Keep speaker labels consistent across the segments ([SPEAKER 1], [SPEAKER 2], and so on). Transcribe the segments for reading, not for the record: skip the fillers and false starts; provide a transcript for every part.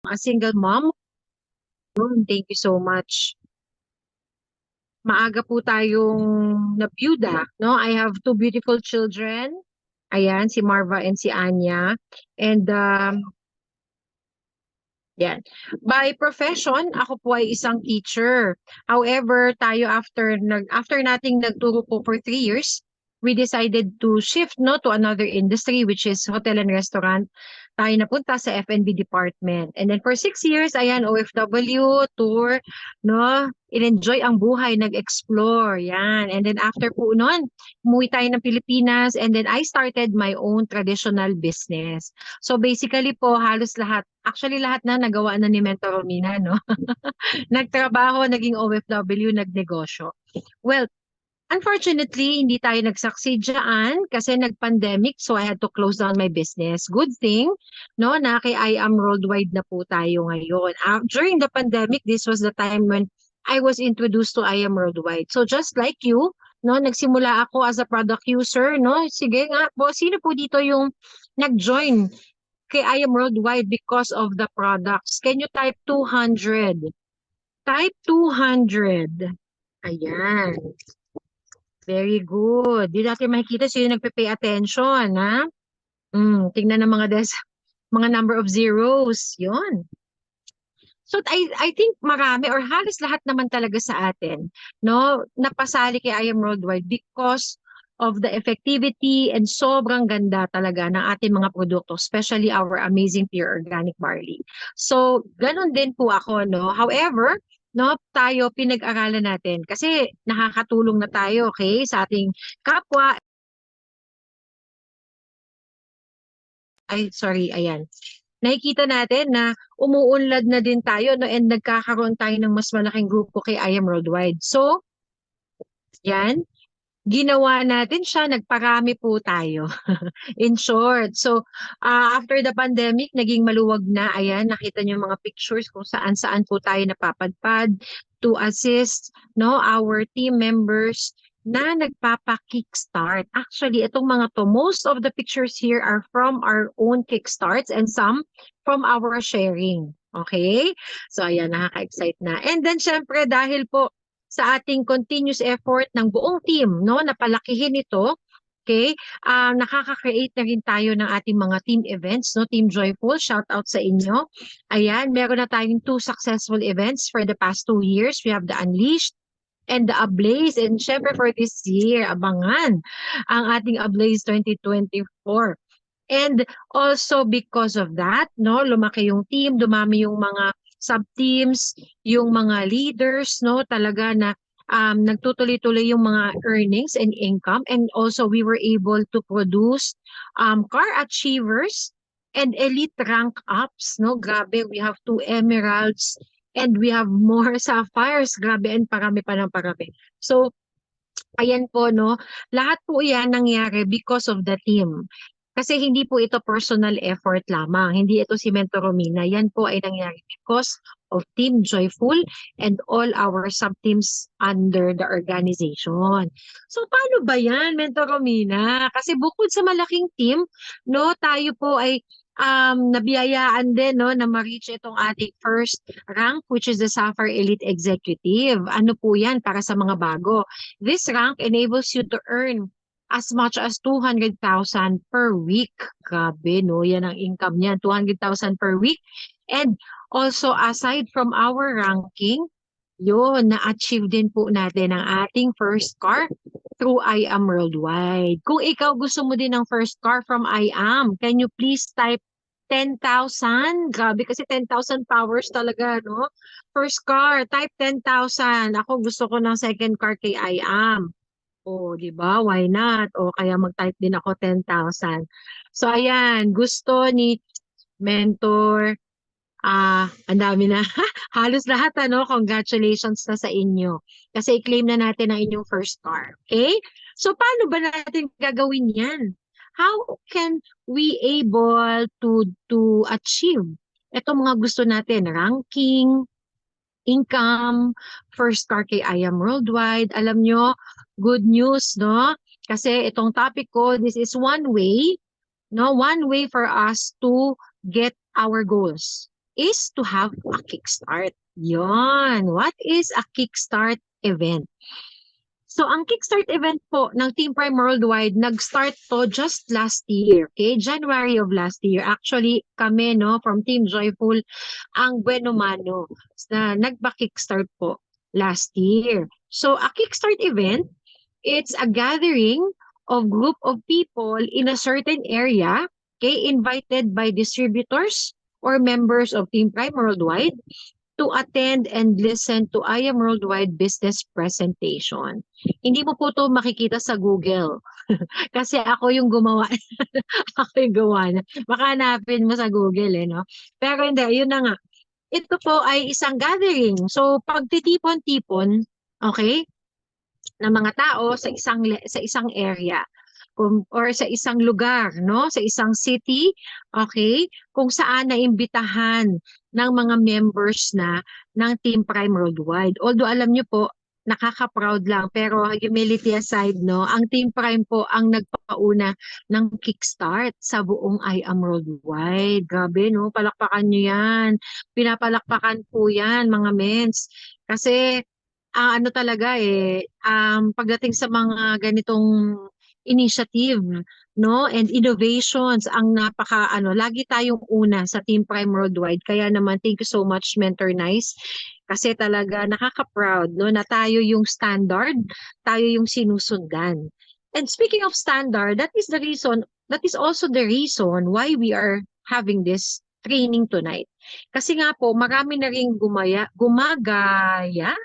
[SPEAKER 1] a single mom. Thank you so much. Maaga po tayong nabiyuda, no? I have two beautiful children. Ayan, si Marva and si Anya. And yan. By profession, ako po ay isang teacher. However, tayo after nating nagturo po for 3 years, we decided to shift no to another industry which is hotel and restaurant. Tayo napunta sa F&B department. And then for 6 years, ayan, OFW, tour, no? In-enjoy ang buhay, nag-explore, yan. And then after po noon, umuwi tayo ng Pilipinas and then I started my own traditional business. So basically po, halos lahat, actually lahat na nagawa na ni Mentor Romina, no? Nagtrabaho, naging OFW, nagnegosyo. Well, unfortunately, hindi tayo nag-succeed dyan kasi nag-pandemic, so I had to close down my business. Good thing, no, na kay I Am Worldwide na po tayo ngayon. During the pandemic, this was the time when I was introduced to I Am Worldwide. So just like you, no, nagsimula ako as a product user, no? Sige nga po, sino po dito yung nag-join kay I Am Worldwide because of the products? Can you type 200? Type 200. Ayan. Very good. Di natin makikita sino nagpe-pay attention, ha? Tingnan ng mga number of zeros. Yun. So I think marami or halos lahat naman talaga sa atin, no, napasali kay I Am Worldwide because of the effectivity and sobrang ganda talaga ng ating mga produkto, especially our amazing pure organic barley. So, ganun din po ako, no. However, no, tayo pinag-aralan natin kasi nakakatulong na tayo, okay, sa ating kapwa. Ay, sorry, ayan. Nakikita natin na umuunlad na din tayo, no, and nagkakaroon tayo ng mas malaking grupo kay I Am Worldwide. So, yan, ginawa natin siya, nagparami po tayo. In short, so after the pandemic, naging maluwag na. Ayan, nakita niyo yung mga pictures kung saan-saan po tayo napapadpad to assist no our team members na nagpapa-kickstart. Actually, itong mga to, most of the pictures here are from our own kickstarts and some from our sharing. Okay? So, ayan, nakaka-excite na. And then, syempre, dahil po sa ating continuous effort ng buong team, no, napalakihin ito, okay, nakaka-create na rin tayo ng ating mga team events, no, Team Joyful, shout out sa inyo. Ayan, meron na tayong 2 successful events for the past 2 years. We have the Unleashed and the Ablaze. And syempre for this year, abangan ang ating Ablaze 2024. And also because of that, no, lumaki yung team, dumami yung mga sub-teams, yung mga leaders, no, talaga na nagtutuloy-tuloy yung mga earnings and income. And also we were able to produce car achievers and elite rank ups, no, grabe, we have 2 emeralds and we have more sapphires, grabe, and parami pa ng parami. So, ayan po, no, lahat po yan nangyari because of the team. Kasi hindi po ito personal effort lamang. Hindi ito si Mentor Romina. Yan po ay nangyari because of Team Joyful and all our sub-teams under the organization. So, paano ba yan, Mentor Romina? Kasi bukod sa malaking team, no, tayo po ay nabiyayaan din, no, na ma-reach itong ating first rank, which is the Sapphire Elite Executive. Ano po yan para sa mga bago? This rank enables you to earn as much as 200,000 per week. Grabe, no? Yan ang income niyan, 200,000 per week. And also, aside from our ranking, yun, na-achieve din po natin ang ating first car through I Am Worldwide. Kung ikaw gusto mo din ng first car from I Am, can you please type 10,000? Grabe kasi 10,000 powers talaga, no? First car, type 10,000. Ako gusto ko ng second car kay I Am. O, di ba? Why not? O, kaya mag-type din ako 10,000. So, ayan, gusto ni Mentor. Ang dami na. Halos lahat, ano? Congratulations na sa inyo. Kasi i-claim na natin ang inyong first car. Okay? So, paano ba natin gagawin yan? How can we able to achieve itong mga gusto natin? Ranking, income, first car kay I Am Worldwide. Alam nyo, good news, no? Kasi itong topic ko, this is one way, no? One way for us to get our goals. is to have a kickstart. Yon. What is a kickstart event? So, ang kickstart event po ng Team Prime Worldwide, nag-start to just last year, okay? January of last year. Actually, kami, no, from Team Joyful, ang Bueno Mano, na nagpa-kickstart po last year. So, a kickstart event, it's a gathering of group of people in a certain area, okay, invited by distributors or members of Team Prime Worldwide to attend and listen to I Am Worldwide business presentation. Hindi mo po to makikita sa Google. Kasi ako yung gumawa. Ako yung gawa na. Baka hanapin mo sa Google no? Pero hindi, yun na nga. Ito po ay isang gathering. So, pagtitipon-tipon, okay, ng mga tao sa isang area or sa isang lugar, no? Sa isang city, okay? Kung saan naimbitahan ng mga members na ng Team Prime Worldwide. Although alam niyo po, nakaka-proud lang pero humility aside, no, ang Team Prime po ang nagpauna ng kickstart sa buong I Am Worldwide. Grabe, no? Palakpakan niyo yan. Pinapalakpakan po yan, mga mens. Kasi ano talaga pagdating sa mga ganitong initiative, no, and innovations, ang lagi tayong una sa Team Prime Worldwide. Kaya naman, thank you so much, Mentor Nice. Kasi talaga nakaka-proud, no, na tayo yung standard, tayo yung sinusundan. And speaking of standard, that is also the reason why we are having this training tonight. Kasi nga po, marami na ring gumagaya,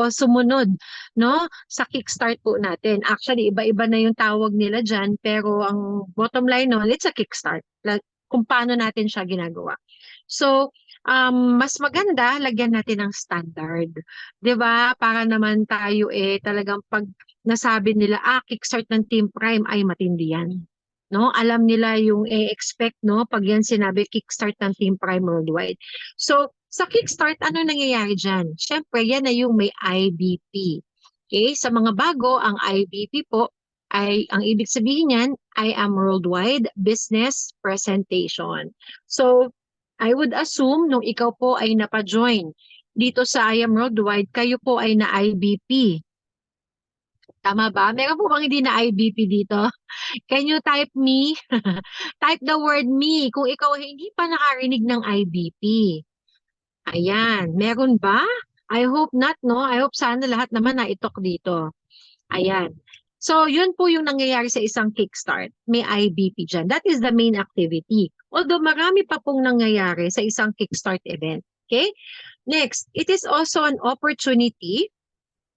[SPEAKER 1] sumunod, no? Sa kickstart po natin. Actually, iba-iba na yung tawag nila dyan, pero ang bottom line nun, it's a kickstart. Like, kung paano natin siya ginagawa. So, mas maganda, lagyan natin ng standard. 'Di ba? Para naman tayo talagang pag nasabi nila, kickstart ng Team Prime ay matindi yan. No? Alam nila yung expect, no? Pag yan sinabi, kickstart ng Team Prime Worldwide. So, sa kickstart, ano nangyayari dyan? Siyempre, yan na yung may IBP. Okay? Sa mga bago, ang IBP po ay, ang ibig sabihin niyan, I Am Worldwide Business Presentation. So, I would assume nung ikaw po ay napa-join dito sa I Am Worldwide, kayo po ay na IBP. Tama ba? Meron po bang hindi na IBP dito? Can you type me? Type the word me kung ikaw ay hindi pa nakarinig ng IBP. Ayan, meron ba? I hope not, no? I hope sana lahat naman na itok dito. Ayan. So, yun po yung nangyayari sa isang kickstart. May IBP dyan. That is the main activity. Although marami pa pong nangyayari sa isang kickstart event. Okay? Next, it is also an opportunity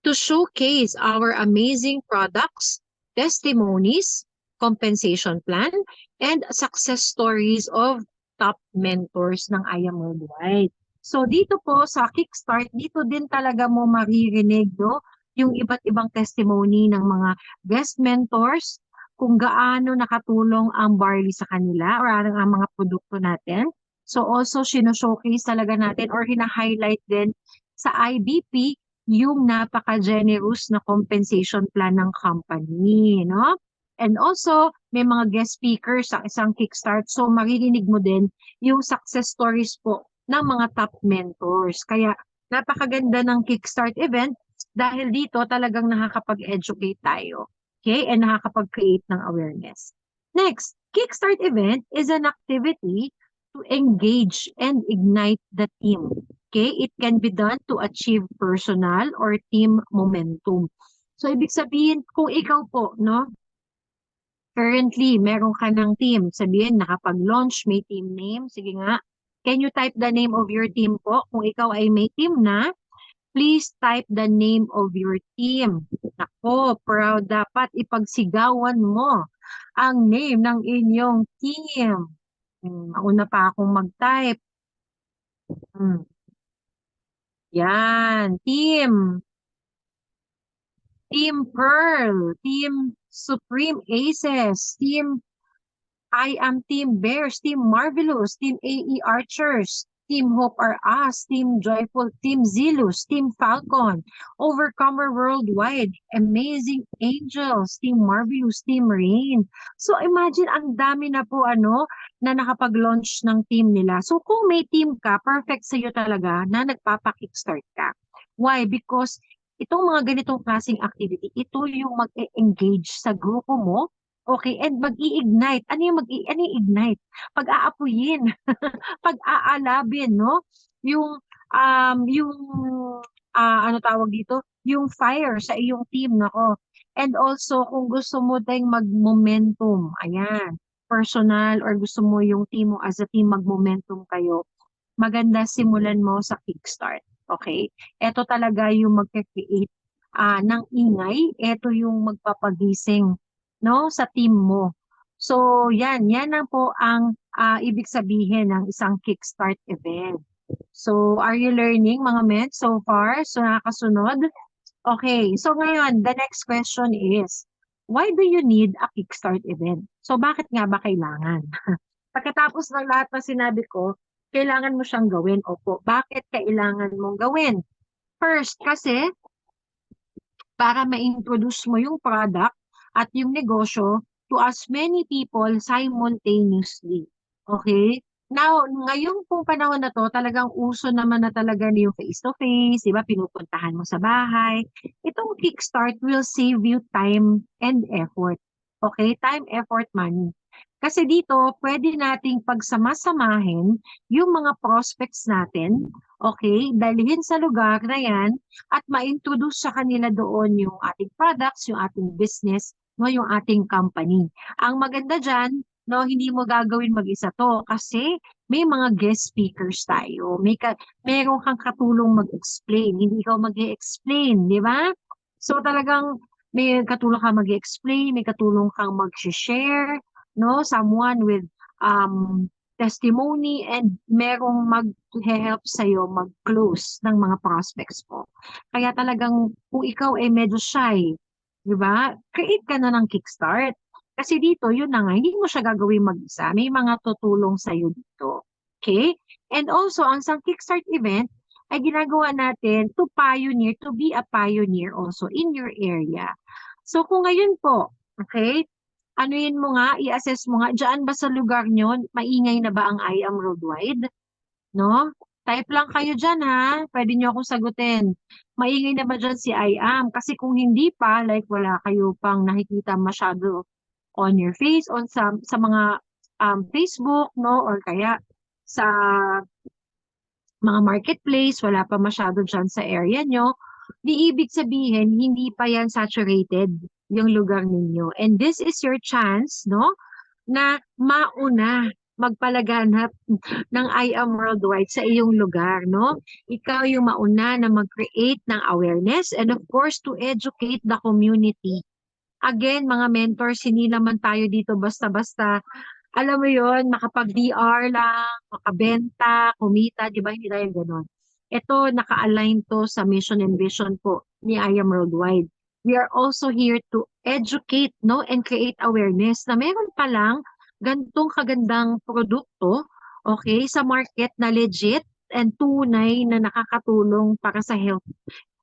[SPEAKER 1] to showcase our amazing products, testimonies, compensation plan, and success stories of top mentors ng I Am Worldwide. So dito po sa Kickstart, dito din talaga mo maririnig, no, yung iba't ibang testimony ng mga guest mentors, kung gaano nakatulong ang barley sa kanila or ang mga produkto natin. So also, showcase talaga natin or hina-highlight din sa IBP yung napaka-generous na compensation plan ng company, no? And also, may mga guest speakers sa isang kickstart. So, maririnig mo din yung success stories po ng mga top mentors. Kaya, napakaganda ng kickstart event dahil dito talagang nakakapag-educate tayo. Okay? And nakakapag-create ng awareness. Next, kickstart event is an activity to engage and ignite the team. Okay? It can be done to achieve personal or team momentum. So, ibig sabihin, kung ikaw po, no, currently, meron ka ng team. Sabihin, nakapag-launch, may team name. Sige nga. Can you type the name of your team po? Kung ikaw ay may team na, please type the name of your team. Ako, proud. Dapat ipagsigawan mo ang name ng inyong team. Mauna pa akong mag-type. Yan. Team. Team Pearl. Team Supreme Aces. Team I Am Team Bears. Team Marvelous. Team AE Archers. Team Hope are us, Team Joyful, Team Zealous, Team Falcon, Overcomer Worldwide, Amazing Angels, Team Marvelous, Team Rain. So imagine ang dami na po na nakapag-launch ng team nila. So kung may team ka, perfect sa iyo talaga na nagpapa-kickstart ka. Why? Because itong mga ganitong klaseng activity, ito yung mag-engage sa grupo mo. Okay, and mag-i-ignite. Ano yung ignite? Pag-aapuyin, pag-aalabin, no? Yung ano tawag dito? Yung fire sa iyong team, nako. And also, kung gusto mo tayong mag-momentum, ayan, personal or gusto mo yung team mo as a team mag-momentum kayo, maganda simulan mo sa kickstart. Okay? Ito talaga yung mag-create ng ingay. Ito yung magpapagising, no, sa team mo. So, yan na po ang ibig sabihin ng isang kickstart event. So, are you learning mga men so far? So, nakakasunod? Okay, so ngayon, the next question is, why do you need a kickstart event? So, bakit nga ba kailangan? Pagkatapos ng lahat na sinabi ko, kailangan mo siyang gawin. Opo, bakit kailangan mong gawin? First, kasi para ma-introduce mo yung product at yung negosyo to as many people simultaneously. Okay? Now, ngayong pong panahon na to, talagang uso naman na talaga yung face-to-face, di ba? Pinupuntahan mo sa bahay. Itong kickstart will save you time and effort. Okay? Time, effort, money. Kasi dito, pwede nating pagsamasamahin yung mga prospects natin, okay? Dalhin sa lugar na yan at ma-introduce sa kanila doon yung ating products, yung ating business, no, yung ating company. Ang maganda dyan, no, hindi mo gagawin mag-isa to kasi may mga guest speakers tayo. Meron kang katulong mag-explain. Hindi ikaw mag-explain, di ba? So talagang may katulong kang mag-explain, may katulong kang mag-share, no, someone with testimony and merong mag-help sa'yo mag-close ng mga prospects mo. Kaya talagang kung ikaw ay medyo shy, di ba? Create ka na ng kickstart. Kasi dito, yun na nga, hindi mo siya gagawin mag-isa. May mga tutulong sa'yo dito. Okay? And also, ang isang kickstart event ay ginagawa natin to pioneer, to be a pioneer also in your area. So kung ngayon po, okay, anuin mo nga, i-assess mo nga, dyan ba sa lugar nyo, maingay na ba ang I Am Worldwide? No? Type lang kayo dyan ha, pwede nyo akong sagutin. Maingay na ba dyan si I Am? Kasi kung hindi pa, like wala kayo pang nakikita masyado on your face, sa mga Facebook, no? Or kaya sa mga marketplace, wala pa masyado dyan sa area nyo, di ibig sabihin, hindi pa yan saturated yung lugar ninyo. And this is your chance, no, na mauna magpalaganap ng I Am Worldwide sa iyong lugar, no? Ikaw yung mauna na mag-create ng awareness and of course to educate the community. Again, mga mentors, hindi naman tayo dito basta-basta alam mo yon, makapag-VR lang, makabenta, kumita, di ba? Hindi tayo ganon. Ito, naka-align to sa mission and vision po ni I Am Worldwide. We are also here to educate, no, and create awareness na meron palang gantong kagandang produkto, okay, sa market na legit and tunay na nakakatulong para sa health,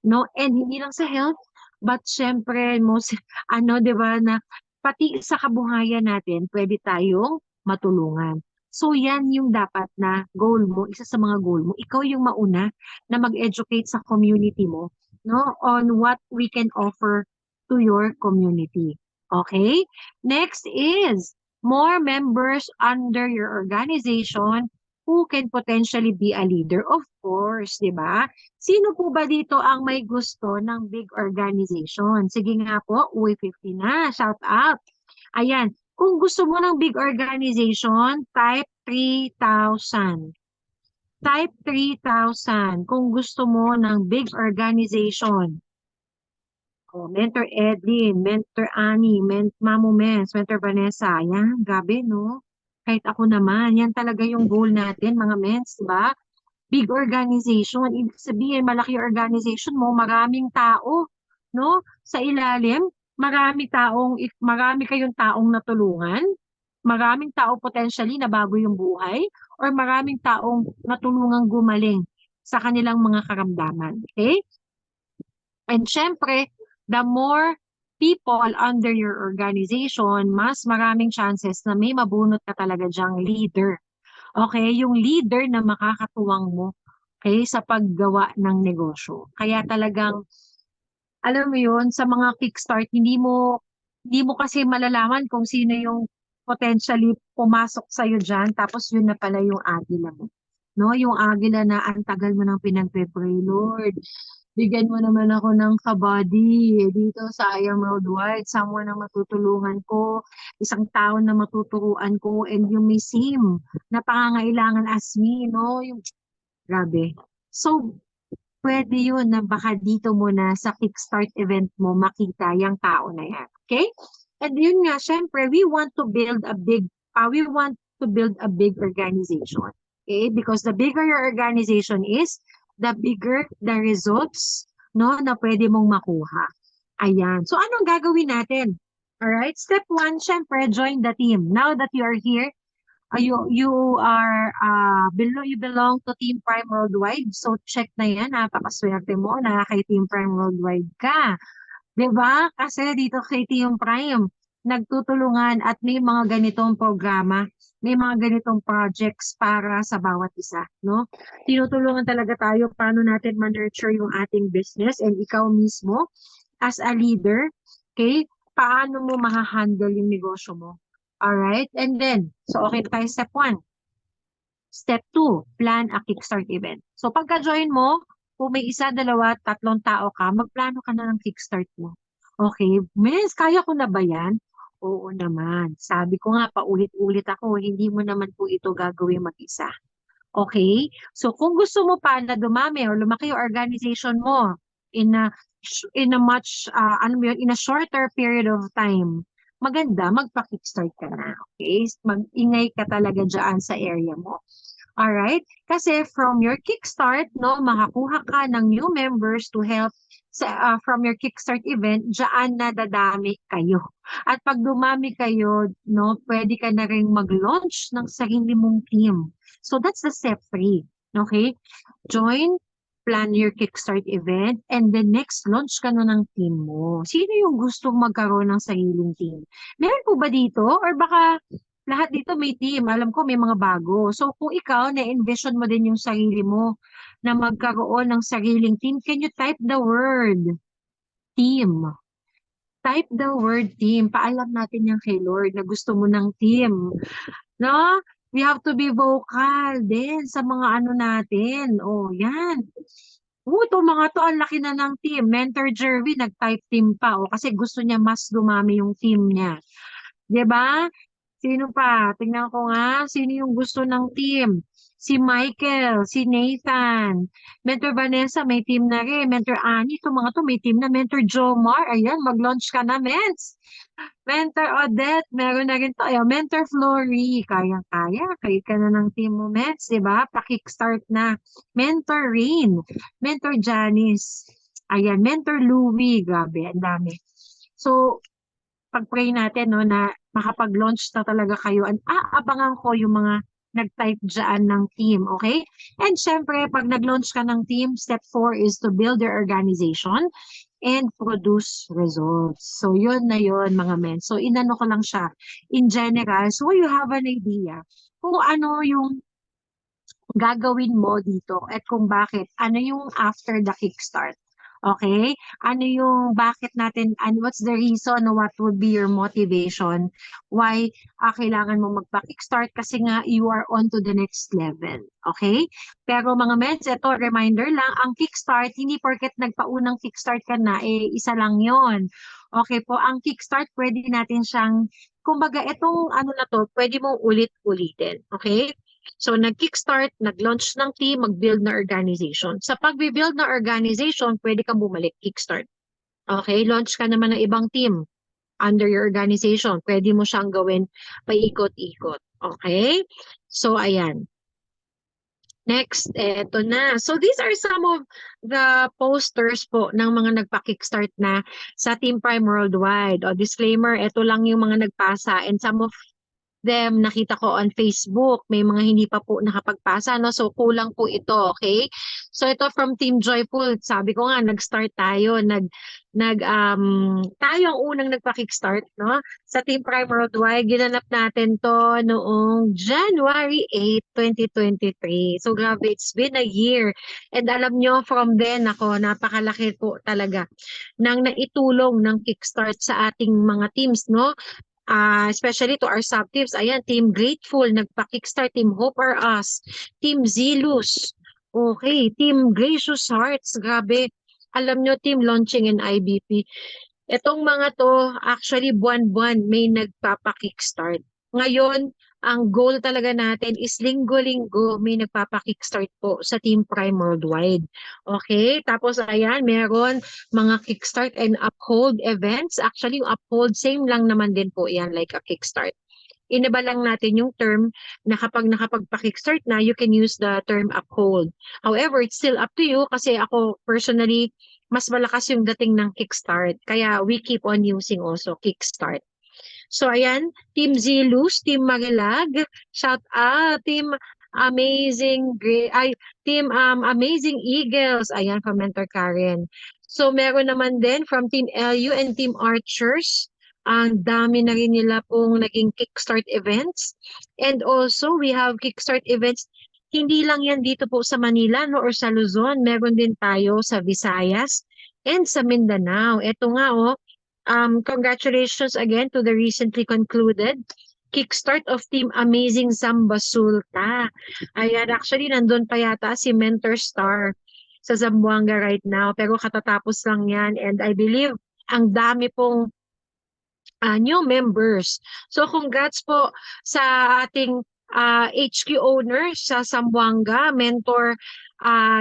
[SPEAKER 1] no? And hindi lang sa health, but syempre, most, di ba, na pati sa kabuhayan natin, pwede tayong matulungan. So yan yung dapat na goal mo, isa sa mga goal mo. Ikaw yung mauna na mag-educate sa community mo, no, on what we can offer to your community. Okay? Next is more members under your organization who can potentially be a leader. Of course, di ba? Sino po ba dito ang may gusto ng big organization? Sige nga po, uy, 50 na. Shout out. Ayan. Kung gusto mo ng big organization, type 3,000. Type 3,000 kung gusto mo ng big organization. Oh, Mentor Edlin, Mentor Annie, Mamu Mens, Mentor Vanessa. Ayan, gabi, no? Kahit ako naman, yan talaga yung goal natin, mga mens, diba? Big organization, ibig sabihin, malaki organization mo, maraming tao, no? Sa ilalim, marami kayong taong natulungan, maraming tao potentially na bago yung buhay, or maraming taong natulungang gumaling sa kanilang mga karamdaman. Okay? And syempre, the more people under your organization, mas maraming chances na may mabunot ka talaga dyang leader. Okay? Yung leader na makakatuwang mo, okay, sa paggawa ng negosyo. Kaya talagang, alam mo yun, sa mga kickstart, hindi mo kasi malalaman kung sino yung potentially pumasok sa'yo dyan, tapos yun na pala yung agila mo. No, yung agila na ang tagal mo nang pinagpe-pray, Lord, bigyan mo naman ako ng kabady dito sa I Am Worldwide, someone na matutulungan ko, isang tao na matuturuan ko, and yung may same na pangangailangan as me, no? Yung, grabe. So, pwede yun na baka dito mo na sa kickstart event mo makita yung tao na yan. Okay? And yun nga, syempre, we want to build a big organization. Okay? Because the bigger your organization is, the bigger the results, no, na pwede mong makuha. Ayan. So, anong gagawin natin? Alright? Step 1, syempre, join the team. Now that you are here, you belong to Team Prime Worldwide. So check na yan, napakaswerte mo na kay Team Prime Worldwide ka. 'Di ba? Kasi dito kay Team Prime, nagtutulungan at may mga ganitong programa, may mga ganitong projects para sa bawat isa, no? Tinutulungan talaga tayo paano natin ma-nurture yung ating business, and ikaw mismo as a leader, okay? Paano mo maha-handle yung negosyo mo? Alright? And then, so okay na tayo step 1. Step 2, plan a kickstart event. So pagka-join mo, kung may isa, dalawa, tatlong tao ka, magplano ka na ng kickstart mo. Okay, miss, kaya ko na ba yan? Oo naman. Sabi ko nga, paulit-ulit ako, hindi mo naman po ito gagawin mag-isa. Okay? So kung gusto mo pa na dumami or lumaki yung organization mo in a in a shorter period of time, maganda magpa-kickstart ka na. Okay? Mag-ingay ka talaga diyan sa area mo. Alright? Kasi from your kickstart, no, makakuha ka ng new members to help from your kickstart event, diyan na dadami kayo. At pag dumami kayo, no, pwede ka na rin mag-launch ng sarili mong team. So that's the step 3. Okay? Join, plan your kickstart event, and then next launch ka na ng team mo. Sino yung gustong magkaroon ng sariling team? Meron po ba dito? Or baka lahat dito may team. Alam ko may mga bago. So kung ikaw, na-envision mo din yung sarili mo na magkaroon ng sariling team, can you type the word team? Type the word team. Paalam natin yan kay Lord na gusto mo ng team. No? We have to be vocal din sa mga ano natin. Oh, yan. To mga to, ang laki na ng team. Mentor Jervy, nag-type team pa. Kasi gusto niya mas dumami yung team niya. 'Di ba? Sino pa? Tingnan ko nga. Sino yung gusto ng team? Si Michael, si Nathan. Mentor Vanessa, may team na rin. Mentor Annie, itong mga to may team na. Mentor Jomar, ayan, mag-launch ka na, Mens. Mentor Odette, meron na rin to. Ayan, Mentor Flory, kayang-kaya. Kayo ka na ng team mo, Mens, diba? Pa-kickstart na. Mentor Rain, Mentor Janice. Ayan, Mentor Louie, grabe, ang dami. So, pag-pray natin, no, na makapag-launch na talaga kayo. And aabangan ko yung mga nag-type dyan ng team, okay? And syempre, pag nag-launch ka ng team, step 4 is to build your organization and produce results. So, yun na yun, mga men. So, inano ko lang siya in general. So, you have an idea kung ano yung gagawin mo dito at kung bakit, ano yung after the kickstart. Okay? Ano yung bakit natin, and what's the reason, what would be your motivation? Why kailangan mo magpa-kickstart? Kasi nga, you are on to the next level. Okay? Pero mga meds, ito, reminder lang, ang kickstart, hindi porket nagpaunang kickstart ka na, isa lang yon. Okay po, ang kickstart, pwede natin siyang, kumbaga, itong ano na to, pwede mong ulit-ulitin. Okay? So, nag-kickstart, nag-launch ng team, mag-build na organization. Sa pag-build na organization, pwede kang bumalik, kickstart. Okay, launch ka naman ng ibang team under your organization. Pwede mo siyang gawin paikot-ikot. Okay? So, ayan. Next, eto na. So, these are some of the posters po ng mga nagpa-kickstart na sa Team Prime Worldwide. O, disclaimer, eto lang yung mga nagpasa and some of them, nakita ko on Facebook, may mga hindi pa po nakapagpasa, no? So, kulang po ito, okay? So, ito from Team Joyful, sabi ko nga, nag-start tayo, tayo ang unang nagpa-kickstart, no? Sa Team Prime Worldwide, ginanap natin to noong January 8, 2023. So, grabe, it's been a year. And alam nyo, from then, ako, napakalaki po talaga ng naitulong ng kickstart sa ating mga teams, no? Especially to our sub-teams. Ayan, Team Grateful, nagpa-kickstart. Team Hope or Us. Team Zilus. Okay, Team Gracious Hearts. Grabe. Alam nyo, Team Launching and IBP. Itong mga to, actually, buwan-buwan may nagpapa-kickstart. Ngayon, ang goal talaga natin is linggo-linggo may nagpapa-kickstart po sa Team Prime Worldwide. Okay? Tapos, ayan, meron mga kickstart and uphold events. Actually, yung uphold, same lang naman din po yan, like a kickstart. Inaba lang natin yung term na kapag nakapagpa-kickstart na, you can use the term uphold. However, it's still up to you kasi ako personally, mas malakas yung dating ng kickstart. Kaya we keep on using also kickstart. So ayan, Team Zilus, Team Marilag, shout out, Team Team Amazing Eagles. Ayan, from Mentor Karen. So meron naman din from Team LU and Team Archers. Ang dami na rin nila pong naging kickstart events. And also, we have kickstart events. Hindi lang yan dito po sa Manila no, or sa Luzon. Meron din tayo sa Visayas and sa Mindanao. Ito nga, oh, congratulations again to the recently concluded kickstart of Team Amazing Zamba Sulta. Ayan, actually, nandun pa yata si Mentor Star sa Zamboanga right now. Pero katatapos lang yan. And I believe ang dami pong new members. So congrats po sa ating HQ owner sa Zamboanga, Mentor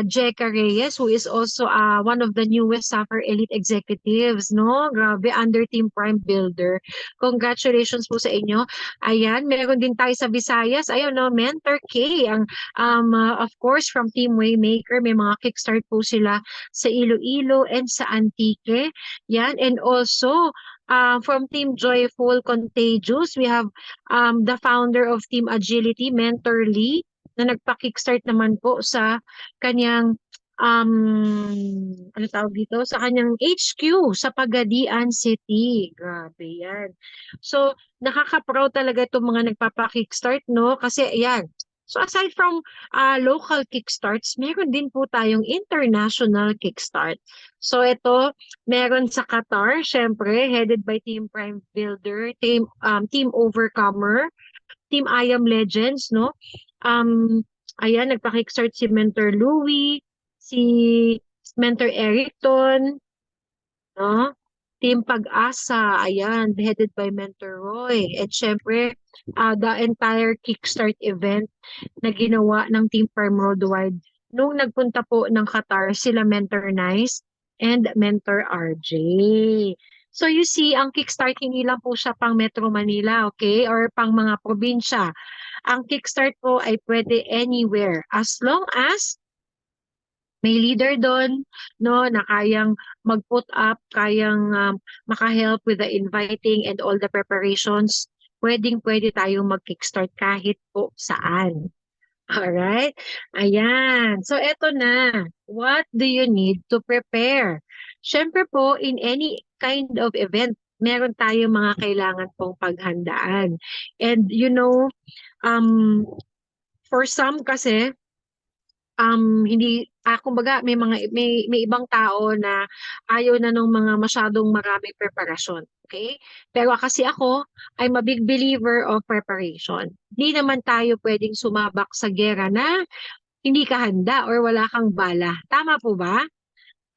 [SPEAKER 1] Jeka Reyes, who is also one of the newest Suffer Elite executives, no? Grabe, under Team Prime Builder. Congratulations po sa inyo. Ayan, meron din tayo sa Visayas. Ayun, no? Mentor K, ang of course from Team Waymaker, may mga kickstart po sila sa Iloilo and sa Antique. Yan, and also from Team Joyful Contagious, we have the founder of Team Agility, Mentor Lee, na nagpa-kickstart naman po sa kanyang ano tawag dito? Sa kanyang HQ sa Pagadian City. Grabe yan. So, nakaka-proud talaga itong mga nagpapa-kickstart, no? Kasi, ayan. So, aside from local kickstarts, meron din po tayong international kickstart. So, ito, meron sa Qatar, syempre, headed by Team Prime Builder, Team Overcomer, Team I Am Legends, no? Ayan, nagpa-kickstart si Mentor Louie, si Mentor Erickton, no? Team Pag-asa, ayan, headed by Mentor Roy. At syempre, the entire kickstart event na ginawa ng Team Prime Worldwide nung nagpunta po ng Qatar, sila Mentor Nice and Mentor RJ. So you see, ang kickstart hindi lang po siya pang Metro Manila, okay? Or pang mga probinsya. Ang kickstart po ay pwede anywhere as long as may leader doon, no, na kayang mag-put up, kayang maka-help with the inviting and all the preparations. Pwedeng-pwede tayong mag-kickstart kahit po saan. Alright? Ayan. So, eto na. What do you need to prepare? Siyempre po, in any kind of event, meron tayong mga kailangan pong paghandaan. And you know, for some kasi, hindi kumbaga may ibang tao na ayaw na ng mga masyadong maraming preparasyon, okay? Pero kasi ako I'm a big believer of preparation. Hindi naman tayo pwedeng sumabak sa gera na hindi ka handa or wala kang bala. Tama po ba?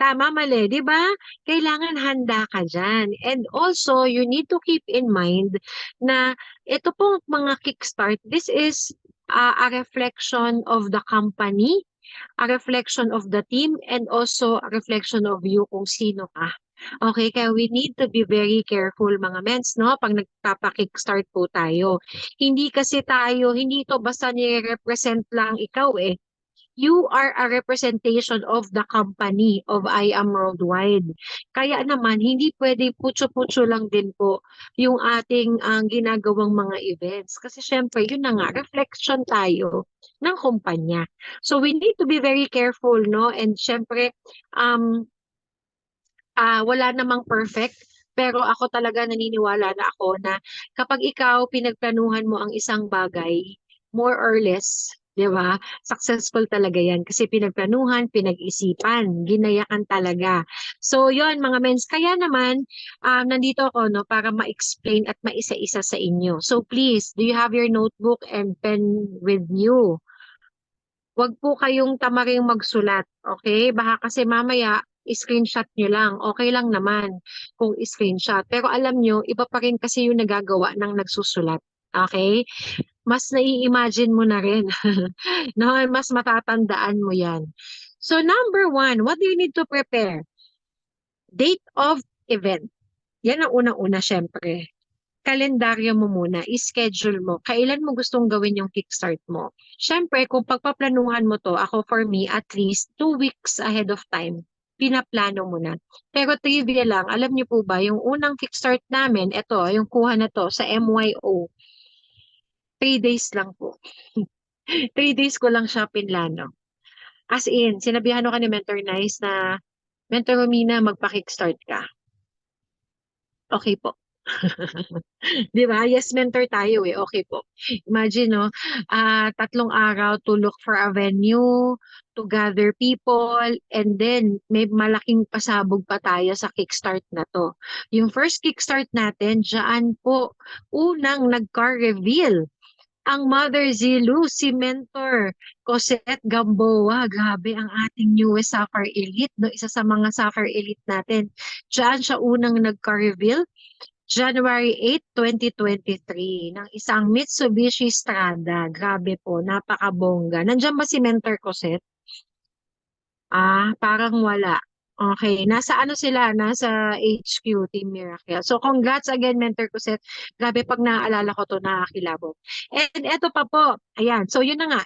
[SPEAKER 1] Tama, mali, di ba? Kailangan handa ka dyan. And also, you need to keep in mind na ito pong mga kickstart, this is a reflection of the company, a reflection of the team, and also a reflection of you kung sino ka. Okay, kaya we need to be very careful mga mens, no? Pag nagpapa-kickstart po tayo. Hindi kasi tayo, hindi to basta nire-represent lang ikaw eh. You are a representation of the company of I Am Worldwide. Kaya naman, hindi pwede putyo-putyo lang din po yung ating ang ginagawang mga events. Kasi syempre, yun na nga, reflection tayo ng kumpanya. So we need to be very careful, no? And syempre, um, wala namang perfect. Pero ako talaga naniniwala na ako na kapag ikaw pinagplanuhan mo ang isang bagay, more or less, di ba? Successful talaga yan. Kasi pinagplanuhan, pinag-isipan, ginayakan talaga. So, yon mga mens. Kaya naman, nandito ako no, para ma-explain at maisa-isa sa inyo. So, please, do you have your notebook and pen with you? Huwag po kayong tamaring magsulat, okay? Baka kasi mamaya, screenshot nyo lang. Okay lang naman kung screenshot. Pero alam nyo, iba pa rin kasi yung nagagawa ng nagsusulat. Okay? Mas nai-imagine mo na rin. No, mas matatandaan mo yan. So number one, what do you need to prepare? Date of event. Yan ang unang-una syempre. Kalendaryo mo muna, i-schedule mo, kailan mo gustong gawin yung kickstart mo. Siyempre, kung pagpaplanuhan mo to, ako for me, at least 2 weeks ahead of time, pinaplano mo na. Pero trivia lang, alam niyo po ba, yung unang kickstart namin, ito, yung kuha na to sa MYO, 3 days lang po. 3 days ko lang siya pinlano. As in, sinabihan ko ni Mentor Nice na, Mentor Romina, magpa-kickstart ka. Okay po. 'Di ba? Yes, mentor tayo eh. Okay po. Imagine, no, 3 araw to look for a venue, to gather people, and then may malaking pasabog pa tayo sa kickstart na to. Yung first kickstart natin, diyan po, unang nag-car reveal ang Mother Zilu, si Mentor Cosette Gamboa. Grabe ang ating newest Sapphire Elite, no? Isa sa mga Sapphire Elite natin. Diyan siya unang nag-car reveal. January 8, 2023 ng isang Mitsubishi Strada. Grabe po, napakabongga. Nandiyan ba si Mentor Cosette? Parang wala. Okay, nasa ano sila? Nasa HQ, Team Miracle. So congrats again, Mentor Cosette. Grabe pag naaalala ko to, nakakilabot. And eto pa po, ayan. So yun na nga.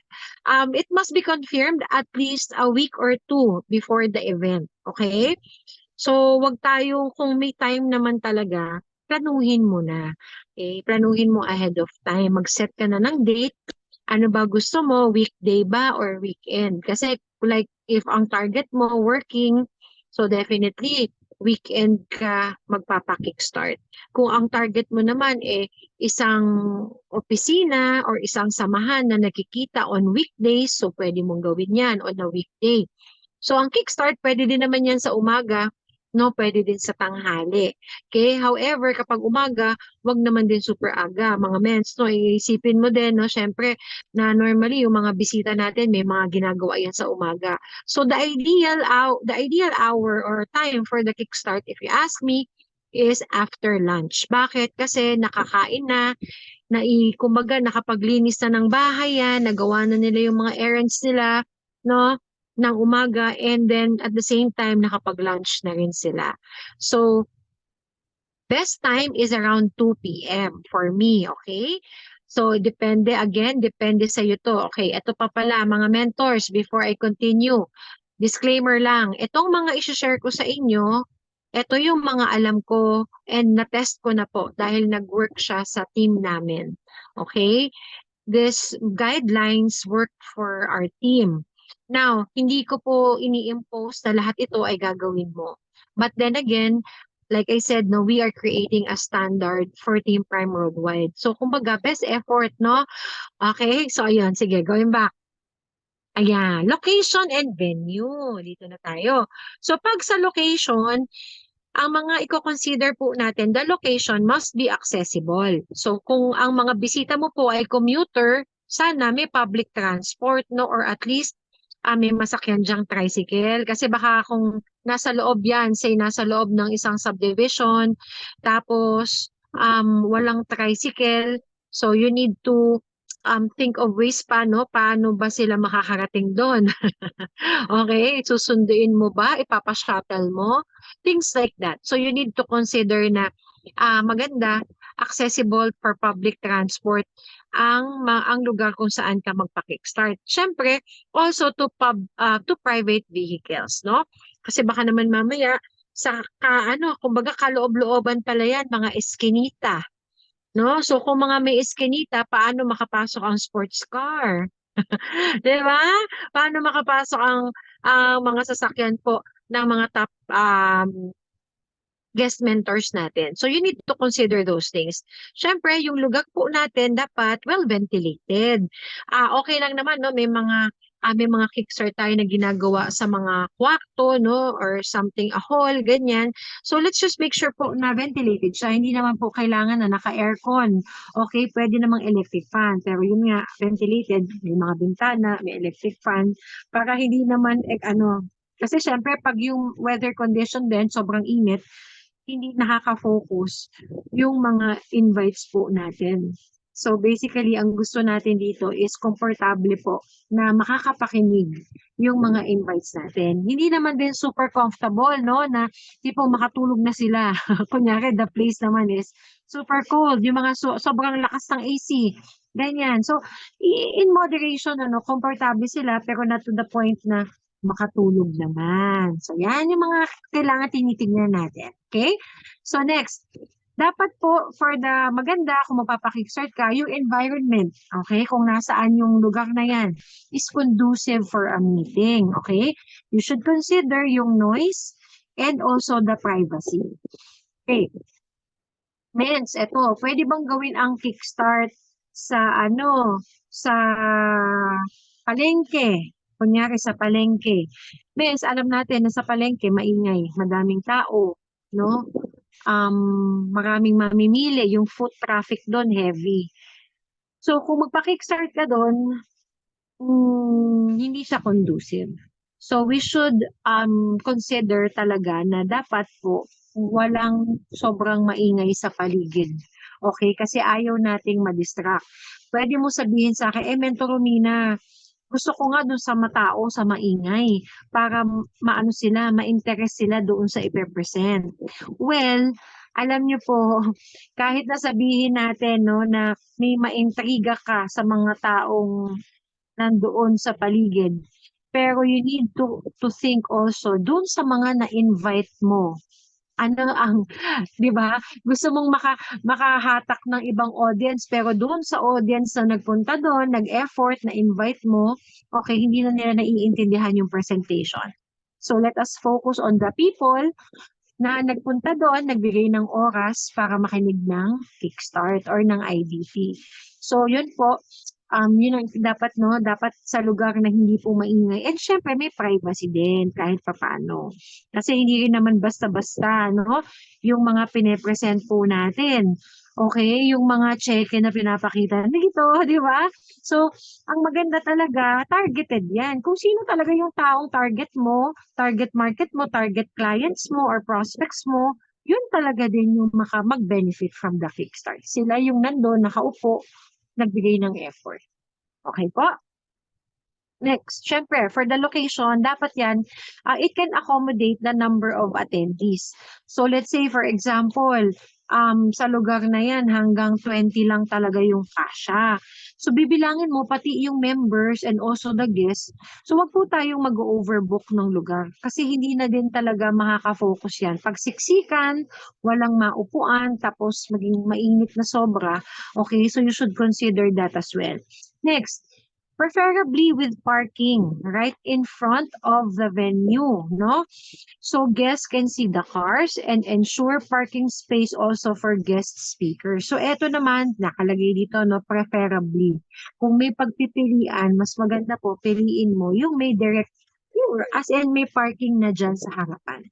[SPEAKER 1] It must be confirmed at least a week or two before the event. Okay? So, wag tayong, kung may time naman talaga, planuhin mo na. Okay? Planuhin mo ahead of time. Mag-set ka na ng date. Ano ba gusto mo? Weekday ba or weekend? Kasi like if ang target mo working, so definitely weekend ka magpapa-kickstart. Kung ang target mo naman isang opisina or isang samahan na nakikita on weekdays, so pwede mong gawin yan on a weekday. So ang kickstart, pwede din naman yan sa umaga, no? Pwede din sa tanghali. Okay? However, kapag umaga, wag naman din super aga. Mga mens, no? Iisipin mo din, no? Syempre, na normally, yung mga bisita natin, may mga ginagawa yan sa umaga. So the ideal hour or time for the kickstart, if you ask me, is after lunch. Bakit? Kasi nakakain na, kumbaga nakapaglinis na ng bahay yan, nagawa na nila yung mga errands nila, no? Ng umaga, and then at the same time nakapag-lunch na rin sila. So, best time is around 2 p.m. for me, okay? So, depende sa iyo to. Okay, ito pa pala mga mentors, before I continue, disclaimer lang, itong mga i-share ko sa inyo, ito yung mga alam ko and na-test ko na po dahil nag-work siya sa team namin. Okay? These guidelines work for our team. Now, hindi ko po ini-impose na lahat ito ay gagawin mo. But then again, like I said, no, we are creating a standard for Team Prime Worldwide. So, kumbaga, best effort, no? Okay, so ayun, sige, going back. Ayan, location and venue. Dito na tayo. So, pag sa location, ang mga i-consider po natin, the location must be accessible. So kung ang mga bisita mo po ay commuter, sana may public transport, no? Or at least may masakyan dyang tricycle. Kasi baka kung nasa loob yan, say nasa loob ng isang subdivision, tapos walang tricycle, so you need to think of ways pa, no? Paano ba sila makakarating doon? Okay, susunduin mo ba? Ipapa-shuttle mo? Things like that. So you need to consider na maganda, accessible for public transport. ang lugar kung saan ka magpa-kickstart. Siyempre, also to private vehicles, no? Kasi baka naman mamaya kumbaga kaloob-looban pala yan, mga eskinita, no? So kung mga may eskinita, paano makapasok ang sports car? 'Di ba? Paano makapasok ang mga sasakyan po ng mga top guest mentors natin. So you need to consider those things. Siyempre, yung lugar po natin dapat well ventilated. Okay lang naman no, may mga kickstart tayo na ginagawa sa mga kwarto no or something a hall ganyan. So let's just make sure po na ventilated siya. Hindi naman po kailangan na naka-aircon. Okay, pwede namang electric fan. Pero yun nga, ventilated, may mga bintana, may electric fan para hindi naman kasi syempre pag yung weather condition din sobrang init, hindi nakaka-focus yung mga invites po natin. So basically, ang gusto natin dito is komportable po na makakapakinig yung mga invites natin. Hindi naman din super comfortable, no, na tipo makatulog na sila. Kunyari, the place naman is super cold, yung mga sobrang lakas ng AC. Ganyan. So, in moderation, komportable sila, pero not to the point na makatulog naman. So, yan yung mga kailangan tinitignan natin. Okay? So, next. Dapat po, for the maganda, kung mapapakickstart ka, yung environment, okay? Kung nasaan yung lugar na yan, is conducive for a meeting, okay? You should consider yung noise and also the privacy. Okay. Mens, eto, pwede bang gawin ang kickstart sa palengke? Kunyari sa palengke. Mens, alam natin na sa palengke maingay, madaming tao, no? Maraming mamimili, yung foot traffic doon heavy. So kung magpa-kickstart ka doon, hindi siya conducive. So we should consider talaga na dapat po walang sobrang maingay sa paligid. Okay? Kasi ayaw nating ma-distract. Pwede mo sabihin sa akin, Mentor Romina, gusto ko nga doon sa matao, sa maingay, para maano sila, ma-interest sila doon sa ipe-present. Well, alam niyo po, kahit na sabihin natin no, na may maintriga ka sa mga taong nandoon sa paligid, pero you need to think also doon sa mga na-invite mo. Ano ang, 'di ba? Gusto mong makahatak ng ibang audience pero doon sa audience na nagpunta doon, nag-effort, na-invite mo, okay, hindi na nila naiintindihan yung presentation. So let us focus on the people na nagpunta doon, nagbigay ng oras para makinig ng kickstart or ng IDP. So yun po, yun ang dapat no, dapat sa lugar na hindi po maingay. And syempre may privacy din kahit papaano. Kasi hindi rin naman basta-basta no, yung mga pine-present po natin. Okay, yung mga cheque na pinapakita dito, di ba? So, ang maganda talaga, targeted yan. Kung sino talaga yung taong target mo, target market mo, target clients mo, or prospects mo, yun talaga din yung mag-benefit from the kickstart. Sila yung nandun, nakaupo, nagbigay ng effort. Okay po? Next, syempre, for the location, dapat yan, it can accommodate the number of attendees. So let's say, for example, sa lugar na yan, hanggang 20 lang talaga yung kasya. So bibilangin mo pati yung members and also the guests. So wag po tayong mag-overbook ng lugar kasi hindi na din talaga makaka-focus yan. Pag siksikan, walang maupuan, tapos maging mainit na sobra, okay, so you should consider that as well. Next, preferably with parking right in front of the venue, no? So guests can see the cars and ensure parking space also for guest speakers. So eto naman, nakalagay dito, no, preferably. Kung may pagpipilian, mas maganda po, piliin mo yung may direct, as in may parking na dyan sa harapan.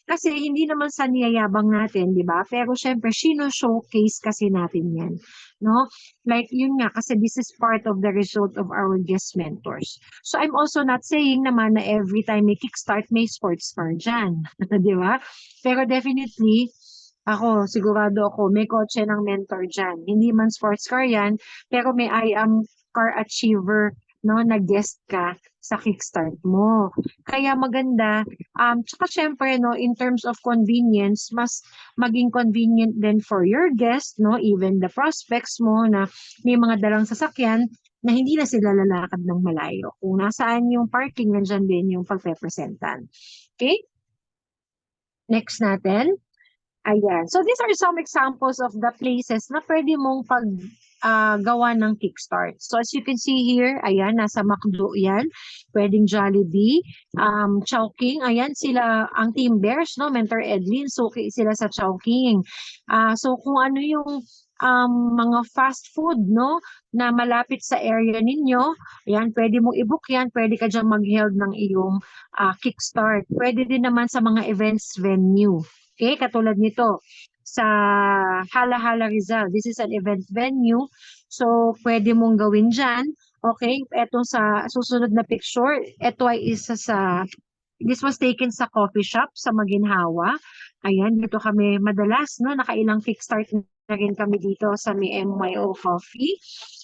[SPEAKER 1] Kasi hindi naman sa niyayabang natin, di ba? Pero syempre, showcase kasi natin yan. No? Like, yun nga, kasi this is part of the result of our guest mentors. So, I'm also not saying naman na every time may kickstart, may sports car dyan. Di ba? Pero definitely, ako, sigurado ako, may kotse ng mentor dyan. Hindi man sports car yan, pero may I am car achiever, no, na guest ka sa kickstart mo. Kaya maganda, tsaka syempre, no, in terms of convenience, mas maging convenient din for your guest, no, even the prospects mo na may mga dalang sasakyan na hindi na sila lalakad ng malayo. Kung nasaan yung parking, nandyan din yung pagpe-presentan. Okay? Next natin. Ayan. So these are some examples of the places na pwede mong gawa ng kickstart. So as you can see here, ayan, nasa McDo yan. Pwedeng Jollibee, Chowking, ayan sila, ang Team Bears, no? Mentor Edlin, suki sila sa Chowking. So kung ano yung mga fast food, no, na malapit sa area ninyo, ayan, pwede mong i-book yan, pwede ka dyan mag-held ng iyong kickstart. Pwede din naman sa mga events venue. Okay, katulad nito sa Hala Hala Rizal. This is an event venue. So, pwede mong gawin dyan. Okay, eto sa susunod na picture. Ito ay isa sa, this was taken sa coffee shop sa Maginhawa. Ayan, dito kami madalas, no, nakailang kickstart na rin kami dito sa may MYO Coffee.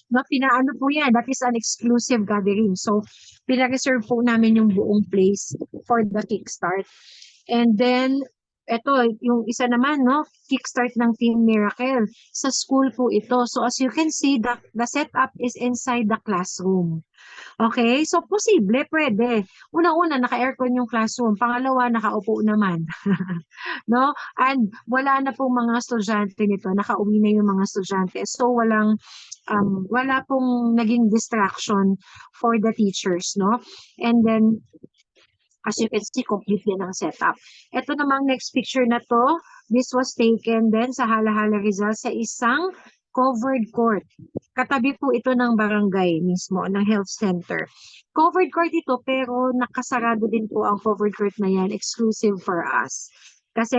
[SPEAKER 1] No, pinaano po yan, that is an exclusive gathering. So, pina-reserve po namin yung buong place for the kickstart. And then, eto, yung isa naman, no, kickstart ng Team Miracle. Sa school po ito. So as you can see, the setup is inside the classroom. Okay? So posible, pwede. Una-una, naka-aircon yung classroom. Pangalawa, nakaupo naman. No? And wala na pong mga estudyante nito. Nakauwi na yung mga estudyante. So wala pong naging distraction for the teachers, no? And then, as you can see, complete din ang setup. Ito namang next picture na to, this was taken din sa Hala Hala Rizal sa isang covered court. Katabi po ito ng barangay mismo, ng health center. Covered court ito, pero nakasarado din po ang covered court na yan, exclusive for us. Kasi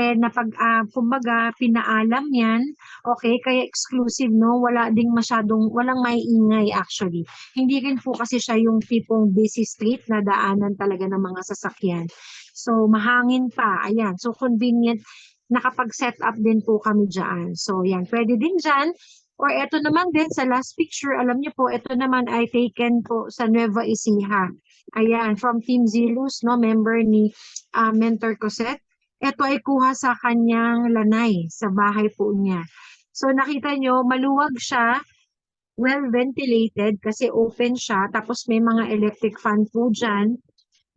[SPEAKER 1] kumbaga, pinaalam yan, okay, kaya exclusive, no? Wala ding walang maiingay actually. Hindi rin po kasi siya yung tipong busy street na daanan talaga ng mga sasakyan. So, mahangin pa, ayan. So, convenient, nakapag-set up din po kami dyan. So, yan, pwede din dyan. Or eto naman din, sa last picture, alam niyo po, ito naman ay taken po sa Nueva Ecija. Ayan, from Team Zilus, no, member ni Mentor Cosette. Ito ay kuha sa kanyang lanay, sa bahay po niya. So nakita nyo, maluwag siya, well ventilated kasi open siya, tapos may mga electric fan po dyan,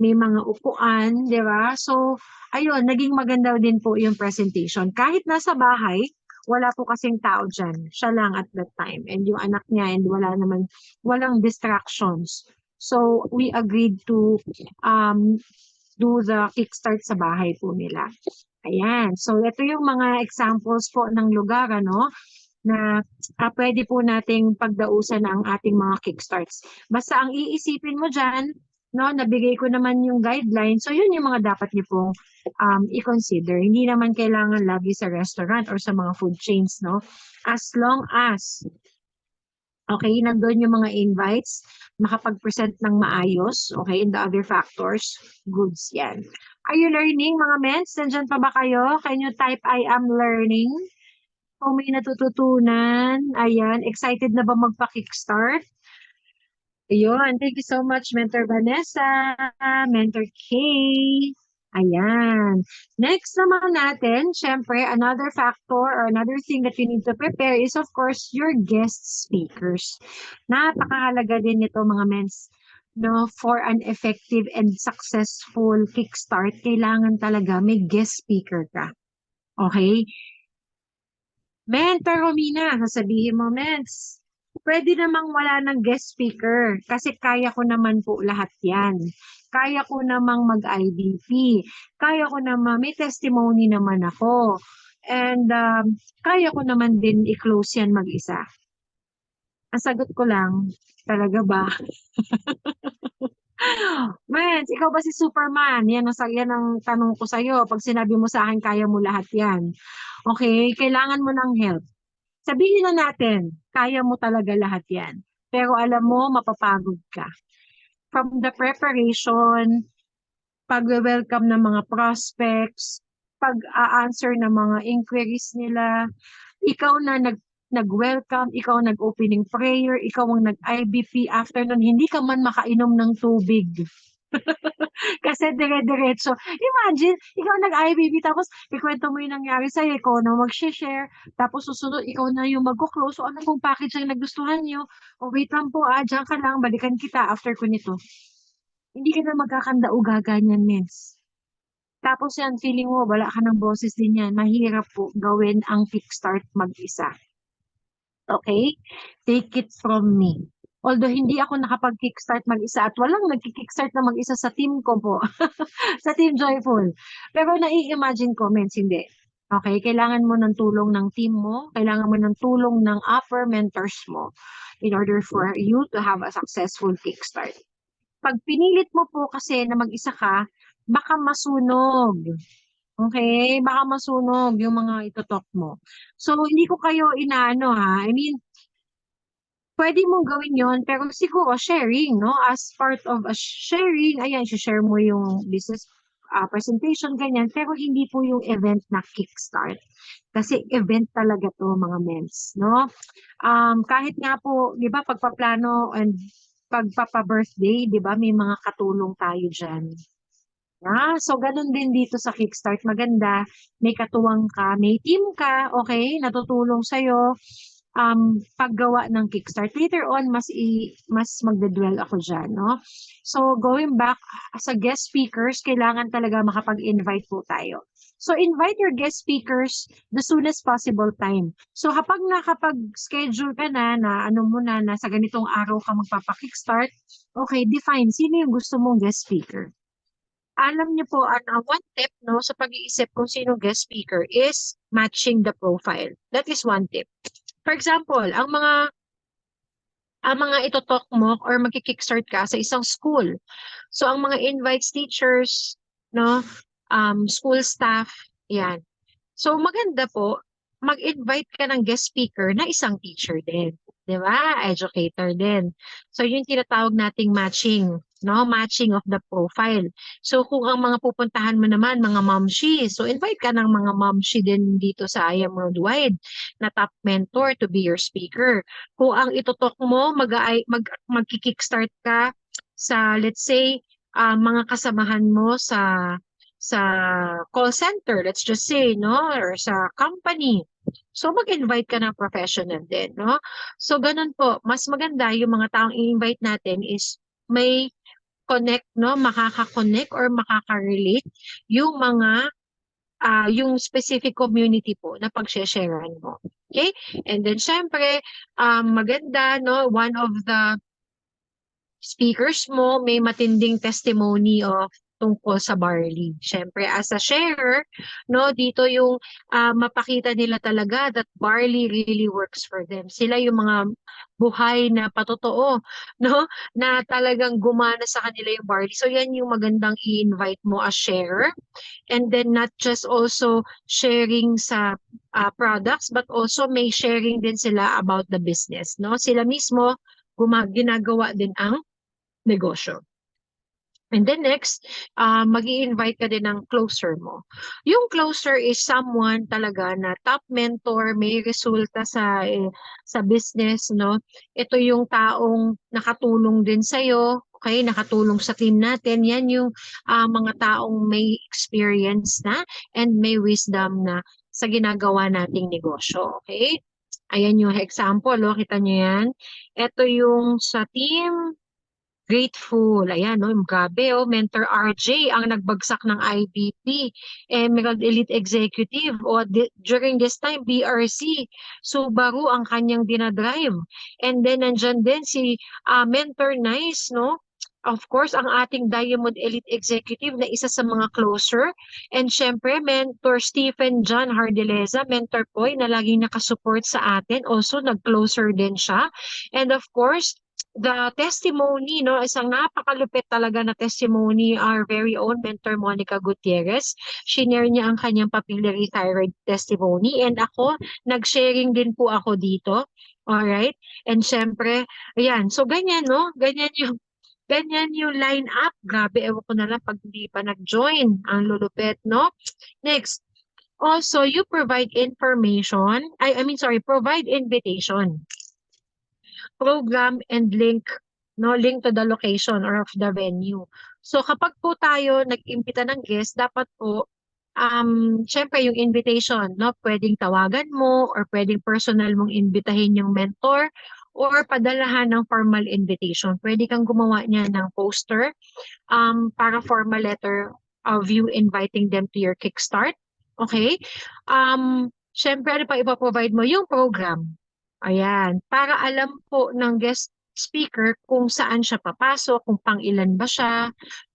[SPEAKER 1] may mga upuan, di ba? So, ayun, naging maganda din po yung presentation. Kahit nasa bahay, wala po kasing tao dyan. Siya lang at that time. And yung anak niya, and walang distractions. So, we agreed to do the kickstart sa bahay po nila. Ayan. So, ito yung mga examples po ng lugar, ano, na pwede po nating pagdausan ang ating mga kickstarts. Basta ang iisipin mo dyan, no, nabigay ko naman yung guidelines. So, yun yung mga dapat niyo pong i-consider. Hindi naman kailangan lagi sa restaurant or sa mga food chains, no? As long as okay, nandun yung mga invites, makapag-present ng maayos, okay, and the other factors, goods yan. Are you learning, mga mens? Nandyan pa ba kayo? Can you type, I am learning? Kung may natututunan, ayan, excited na ba magpa-kickstart? Ayun, thank you so much, Mentor Vanessa, Mentor Kay. Ayan. Next naman natin, syempre, another factor or another thing that you need to prepare is, of course, your guest speakers. Napakahalaga din nito, mga mens. No, for an effective and successful kickstart, kailangan talaga may guest speaker ka. Okay? Mentor Romina, sasabihin mo, mens, pwede namang wala ng guest speaker kasi kaya ko naman po lahat yan. Kaya ko namang mag-IDP. Kaya ko naman, may testimony naman ako. And kaya ko naman din i-close yan mag-isa. Ang sagot ko lang, talaga ba? Mens, ikaw ba si Superman? Yan ang tanong ko sa'yo. Pag sinabi mo sa akin, kaya mo lahat yan. Okay, kailangan mo ng help. Sabihin na natin, kaya mo talaga lahat yan. Pero alam mo, mapapagod ka. From the preparation, pag-welcome ng mga prospects, pag-a-answer ng mga inquiries nila, ikaw na nag-welcome, ikaw ang nag-opening prayer, ikaw ang nag-IBP, after nun, hindi ka man makainom ng tubig. Kasi dire-diretso. Imagine, ikaw nag-IBB tapos ikwento mo yung nangyari sa'yo, ikaw na mag-share, tapos susunod, ikaw na yung mag-close. So ano kung package ang nagustuhan nyo? O wait lang po, dyan ka lang, balikan kita after ko nito. Hindi ka na magkakanda-ugaga niyan, miss. Tapos yan, feeling mo, wala ka ng boses din yan. Mahirap po gawin ang kickstart mag-isa. Okay? Take it from me. Although hindi ako nakapag-kickstart mag-isa at walang nag-kickstart na mag-isa sa team ko po, sa Team Joyful. Pero nai-imagine ko, Mens, hindi. Okay, kailangan mo ng tulong ng team mo, kailangan mo ng tulong ng upper mentors mo in order for you to have a successful kickstart. Pag pinilit mo po kasi na mag-isa ka, baka masunog. Okay? Baka masunog yung mga itotok mo. So, hindi ko kayo inaano ha. I mean, pwede mong gawin yon pero siguro sharing, no? As part of a sharing, ayan, share mo yung business presentation, ganyan. Pero hindi po yung event na kickstart. Kasi event talaga to mga mens, no? Kahit nga po, di ba, pagpaplano and pagpapa-birthday, di ba, may mga katulong tayo dyan. So ganun din dito sa Kickstart. Maganda, may katuwang ka, may team ka, okay, natutulong sa'yo paggawa ng Kickstart. Later on, mas magdadwell ako dyan, no? So, going back, as a guest speakers, kailangan talaga makapag-invite po tayo. So, invite your guest speakers the soonest possible time. So, kapag nakapag-schedule ka na ano mo na, sa ganitong araw ka magpapa-kickstart, okay, define, sino yung gusto mong guest speaker? Alam niyo po, one tip no, sa pag-iisip kung sino guest speaker is matching the profile. That is one tip. For example, ang mga itotalk mo or magki-kickstart ka sa isang school. So, ang mga invites teachers, no, school staff, yan. So, maganda po, mag-invite ka ng guest speaker na isang teacher din. Di ba? Educator din. So, yung tinatawag nating matching, no? Matching of the profile. So, kung ang mga pupuntahan mo naman, mga momshi, so invite ka ng mga momshi din dito sa I Am Worldwide na top mentor to be your speaker. Kung ang itutok mo, magki-kickstart ka sa, let's say, mga kasamahan mo sa call center, let's just say, no? Or sa company. So, mag-invite ka ng professional din, no? So, ganun po. Mas maganda yung mga taong i-invite natin is may connect, no? Makaka-connect or makaka-relate yung mga yung specific community po na pag-sharean mo. Okay? And then, syempre, maganda, no? One of the speakers mo may matinding testimony of tungkol sa barley. Siyempre, as a sharer, no, dito yung mapakita nila talaga that barley really works for them. Sila yung mga buhay na patotoo, no, na talagang gumana sa kanila yung barley. So, yan yung magandang i-invite mo as sharer. And then, not just also sharing sa products, but also may sharing din sila about the business, no. Sila mismo, ginagawa din ang negosyo. And then next, mag-i-invite ka din ng closer mo. Yung closer is someone talaga na top mentor, may resulta sa business, no? Ito yung taong nakatulong din sa'yo, okay? Nakatulong sa team natin. Yan yung mga taong may experience na and may wisdom na sa ginagawa nating negosyo, okay? Ayan yung example, oh, kita nyo yan. Ito yung sa team Grateful. Ayan, no, grabe, oh, Mentor RJ ang nagbagsak ng IBP, Emerald Elite Executive, o during this time, BRC, Subaru ang kanyang dinadrive. And then, nandyan din si Mentor Nice, no? Of course, ang ating Diamond Elite Executive na isa sa mga closer. And syempre, Mentor Stephen John Hardeleza, Mentor Poy, na laging nakasupport sa atin. Also, nag-closer din siya. And of course, the testimony, no, isang napakalupit talaga na testimony, our very own Mentor Monica Gutierrez. Shinare niya ang kanyang papillary thyroid testimony and ako, nag-sharing din po ako dito. Alright? And syempre, ayan. So, ganyan, no? Ganyan yung line up. Grabe, ewan ko na lang pag hindi pa nag-join ang lulupet, no? Next, Also, you provide information, provide invitation, program, and link, no, link to the location or of the venue. So kapag po tayo nag-imbita ng guest, dapat po, syempre yung invitation, no, pwedeng tawagan mo or pwedeng personal mong imbitahin yung mentor or padalahan ng formal invitation. Pwede kang gumawa niya ng poster, para formal letter of you inviting them to your kickstart. Okay? Syempre, ano pa ipaprovide mo? Yung program. Ayan. Para alam po ng guest speaker kung saan siya papasok, kung pang ilan ba siya,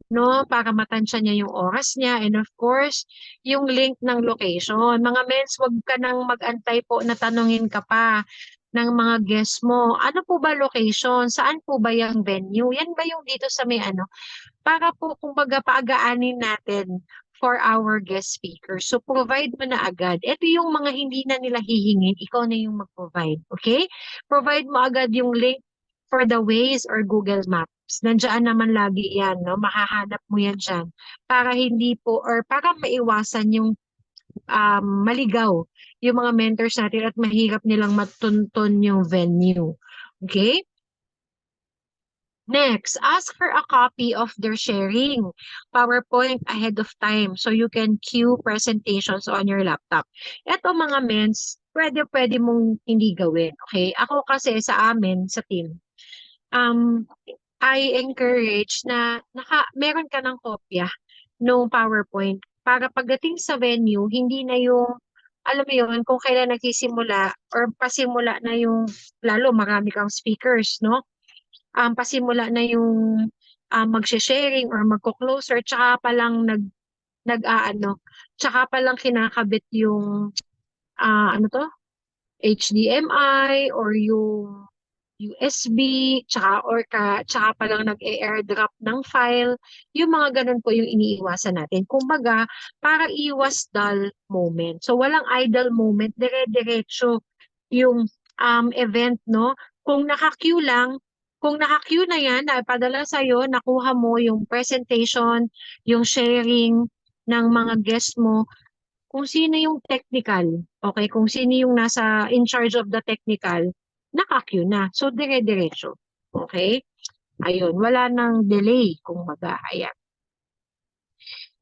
[SPEAKER 1] no? Para matansya niya yung oras niya. And of course, yung link ng location. Mga mens, wag ka nang mag-antay po na tanungin ka pa ng mga guests mo. Ano po ba location? Saan po ba yung venue? Yan ba yung dito sa may ano? Para po kumbaga paagaanin natin for our guest speakers. So provide mo na agad. Ito yung mga hindi na nila hihingin, ikaw na yung mag-provide. Okay? Provide mo agad yung link for the Waze or Google Maps. Nandiyan naman lagi yan, no? Mahahanap mo yan dyan. Para hindi po, or para maiwasan yung maligaw yung mga mentors natin at mahirap nilang matuntun yung venue. Okay? Next, ask for a copy of their sharing PowerPoint ahead of time so you can queue presentations on your laptop. Ito mga mens, pwede mong hindi gawin. Okay? Ako kasi sa amin, sa team, um, I encourage na meron ka ng kopya ng PowerPoint para pagdating sa venue, hindi na yung, alam mo yun, kung kailan nagsisimula or pasimula na yung, lalo marami kang speakers, no? Pasimula na yung magshe-sharing or magko-closer, tsaka pa lang tsaka pa lang kinakabit yung ano to? HDMI or yung USB, tsaka pa lang nag-airdrop ng file. Yung mga ganun po yung iniiwasan natin. Kumbaga, para iwas dull moment. So, walang idle moment, dire-diretso yung event, no? Kung naka-queue lang, kung naka-queue na yan, na padala sa'yo, nakuha mo yung presentation, yung sharing ng mga guests mo, kung sino yung technical, okay, kung sino yung nasa in charge of the technical, naka-queue na. So, dire-diretso. Okay? Ayun, wala nang delay, kung baga. Ayan.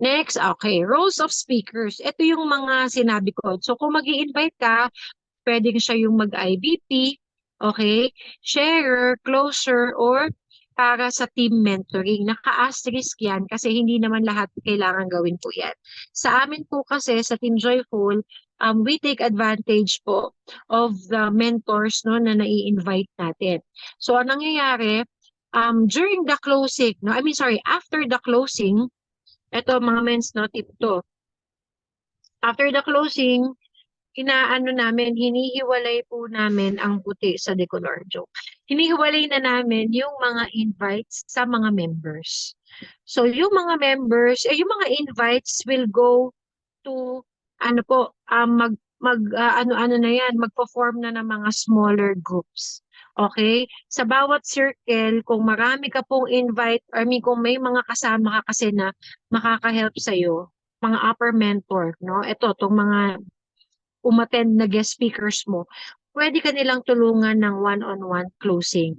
[SPEAKER 1] Next, okay, roles of speakers. Ito yung mga sinabi ko. So, kung mag invite ka, pwedeng siya yung mag-IBP, okay, sharer, closer, or para sa team mentoring. Naka-asterisk yan kasi hindi naman lahat kailangan gawin po yan. Sa amin po kasi sa Team Joyful, we take advantage po of the mentors, no, na nai-invite natin. So, anong nangyayari, during the closing, no, after the closing, ito mga mens, no, tip to. After the closing, hinihiwalay po namin ang puti sa decolor joke. Hinihiwalay na namin yung mga invites sa mga members. So yung mga members, yung mga invites will go to ano po, ano na yan, magpo-form na ng mga smaller groups. Okay? Sa bawat circle, kung marami ka pong invite, kung may mga kasama ka kasi na makaka-help sa'yo, mga upper mentor, no? Ito, tong mga umattend na guest speakers mo, pwede ka nilang tulungan ng one-on-one closing.